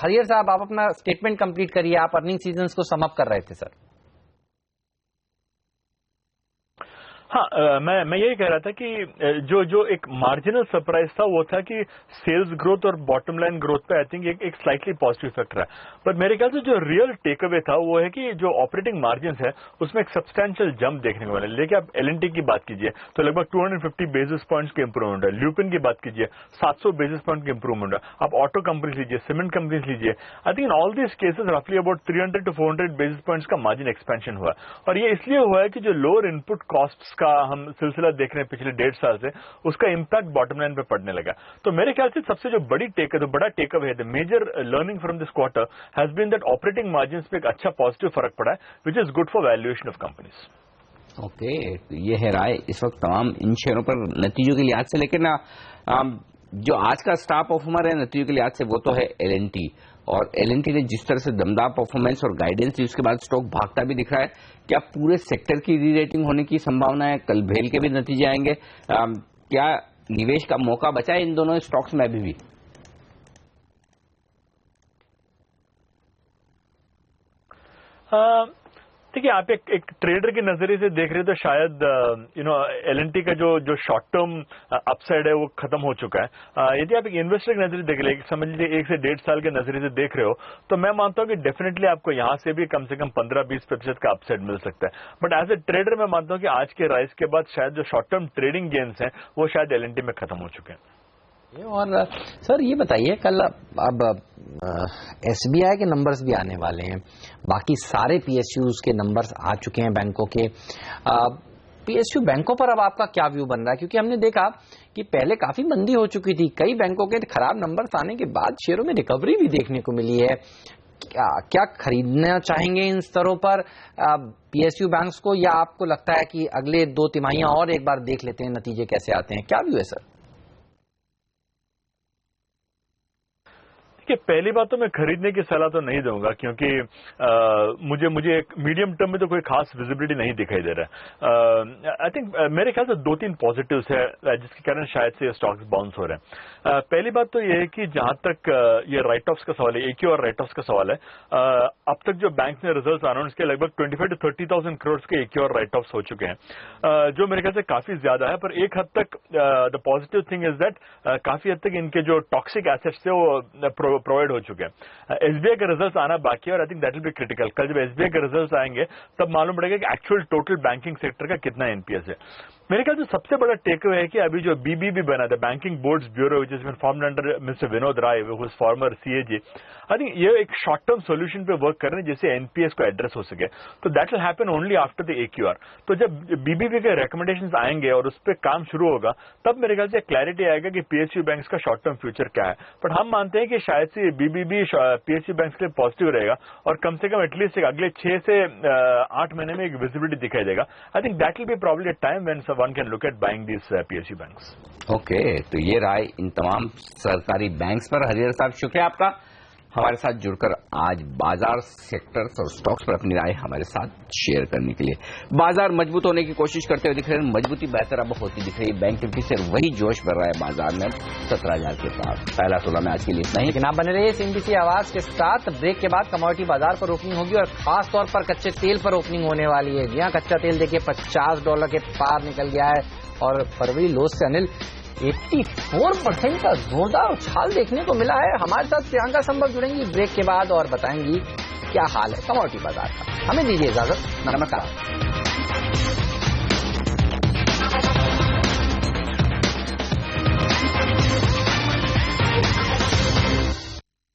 S3: हरियर साहब आप अपना स्टेटमेंट कंप्लीट करिए। आप अर्निंग सीजन को सम अप कर रहे थे सर।
S11: हाँ, मैं यही कह रहा था कि जो एक मार्जिनल सरप्राइज था वो था कि सेल्स ग्रोथ और बॉटम लाइन ग्रोथ पे आई थिंक एक स्लाइटली पॉजिटिव फैक्टर है, पर मेरे ख्याल से जो रियल टेक अवे था वो है कि जो ऑपरेटिंग मार्जिन है उसमें एक सब्सटैंशियल जंप देखने को मिला। लेकिन आप एल&टी की बात कीजिए तो लगभग 250 बेसिस पॉइंट्स के इंप्रूवमेंट है, ल्यूपिन की बात कीजिए 700 बेसिस पॉइंट के इंप्रूवमेंट है, आप ऑटो कंपनीज लीजिए, सीमेंट कंपनीज लीजिए, I think in all this cases रफली अबाउट 300 to 400 बेसिस पॉइंट्स का मार्जिन एक्सपेंशन हुआ। और ये इसलिए हुआ है कि जो लोअर इनपुट कॉस्ट्स का हम सिलसिला देख रहे हैं पिछले 1.5 साल से, उसका इंपैक्ट बॉटम लाइन पे पड़ने लगा। तो मेरे ख्याल से सबसे जो बड़ी बड़ा टेक अवे है, the major learning from this quarter has been that operating margin पे एक अच्छा पॉजिटिव फर्क पड़ा है, which is good for valuation of companies.
S1: Okay, ये है राय इस वक्त तमाम इन शेयरों पर नतीजों के लिहाज से, लेकिन जो आज का स्टार परफॉर्मर है नतीजों के लिहाज से वो तो है एल&टी, और एल&टी ने जिस तरह से दमदार परफॉर्मेंस और गाइडेंस दी उसके बाद स्टॉक भागता भी दिख रहा है। क्या पूरे सेक्टर की री रेटिंग होने की संभावना है? कल भेल के भी नतीजे आएंगे, क्या निवेश का मौका बचा है इन दोनों स्टॉक्स में अभी भी?
S11: देखिए, आप एक ट्रेडर के नजरिए से देख रहे हो तो शायद L&T का जो शॉर्ट टर्म अपसाइड है वो खत्म हो चुका है। यदि आप एक इन्वेस्टर के नजरिए देख रहे, समझ लीजिए 1 से 1.5 साल के नजरिए से देख रहे हो, तो मैं मानता हूं कि डेफिनेटली आपको यहां से भी कम से कम 15-20% का अपसाइड मिल सकता है। बट एज ए ट्रेडर मैं मानता हूं कि आज के राइज के बाद शायद जो शॉर्ट टर्म ट्रेडिंग गेन्स हैं वो शायद L&T में खत्म हो चुके हैं।
S3: और सर ये बताइए, कल अब SBI के नंबर्स भी आने वाले हैं, बाकी सारे PSUs के नंबर्स आ चुके हैं बैंकों के। PSU बैंकों पर अब आपका क्या व्यू बन रहा है? क्योंकि हमने देखा कि पहले काफी मंदी हो चुकी थी, कई बैंकों के खराब नंबर्स आने के बाद शेयरों में रिकवरी भी देखने को मिली है। क्या खरीदना चाहेंगे इन स्तरों पर PSU बैंक्स को, या आपको लगता है कि अगले 2 तिमाहियां और एक बार देख लेते हैं नतीजे कैसे आते हैं? क्या व्यू है सर?
S11: कि पहली बात तो मैं खरीदने की सलाह तो नहीं दूंगा, क्योंकि मुझे एक मीडियम टर्म में तो कोई खास विजिबिलिटी नहीं दिखाई दे रहा है। आई थिंक मेरे ख्याल से 2-3 पॉजिटिव्स है जिसके कारण शायद से स्टॉक्स बाउंस हो रहे हैं। पहली बात तो ये है कि जहां तक ये राइट ऑफ्स का सवाल है, AQ और राइट ऑफ्स का सवाल है, अब तक जो बैंक ने रिजल्ट अनाउंस किए लगभग 25,000 to 30,000 करोड़ के AQ और राइट ऑफ्स हो चुके हैं, जो मेरे ख्याल से काफी ज्यादा है। पर एक हद तक the positive thing is that काफी हद तक इनके जो टॉक्सिक एसेट्स थे वो प्रोवाइड हो चुके हैं। SBI के रिजल्ट्स आना बाकी है और I think that will be critical. कल जब SBI के रिजल्ट्स आएंगे तब मालूम पड़ेगा कि एक्चुअल टोटल बैंकिंग सेक्टर का कितना NPS है। मेरे ख्याल से सबसे बड़ा टेकअवे है कि अभी जो BBB बना था, banking boards bureau, which is been formed under mister Vinod Rai, who is former CAG, I think ये एक शॉर्ट टर्म सोल्यूशन पे वर्क कर रहे हैं जिससे NPS को एड्रेस हो सके। तो that will happen only after the AQR। तो जब BBB के रिकमेंडेशंस आएंगे और उस पर काम शुरू होगा, तब मेरे ख्याल से क्लैरिटी आएगा कि PSU बैंक्स का शॉर्ट टर्म फ्यूचर क्या है। बट हम मानते हैं कि शायद से BBB PSU बैंक्स के लिए पॉजिटिव रहेगा और कम से कम एटलीस्ट अगले 6 से 8 महीने में एक विजिबिलिटी दिखाई देगा। I think that will be probably a time when one can look at buying this PSU banks.
S1: Okay, तो ये राय इन तमाम सरकारी बैंक्स पर। हरिहर साहब, शुक्रिया आपका हमारे साथ जुड़कर आज बाजार सेक्टर्स और स्टॉक्स पर अपनी राय हमारे साथ शेयर करने के लिए। बाजार मजबूत होने की कोशिश करते हुए दिख रहे हैं, मजबूती बेहतर अब होती दिख रही है। बैंक निफ्टी से वही जोश बढ़ रहा है बाजार में 17,000 के पास। पहला 16 में आज के लिए इतना ही,
S3: लेकिन आप बने रहिए CNBC आवाज के साथ। ब्रेक के बाद कमोडिटी बाजार पर ओपनिंग होगी और खास तौर पर कच्चे तेल पर ओपनिंग होने वाली है। जी हाँ, कच्चा तेल देखिए $50 के पार निकल गया है और फरवरी लो से अनिल 84% का जोरदार उछाल देखने को मिला है। हमारे साथ प्रियंका संभव जुड़ेंगी ब्रेक के बाद और बताएंगी क्या हाल है कमोडिटी बाजार का। हमें दीजिए इजाजत, नमस्कार।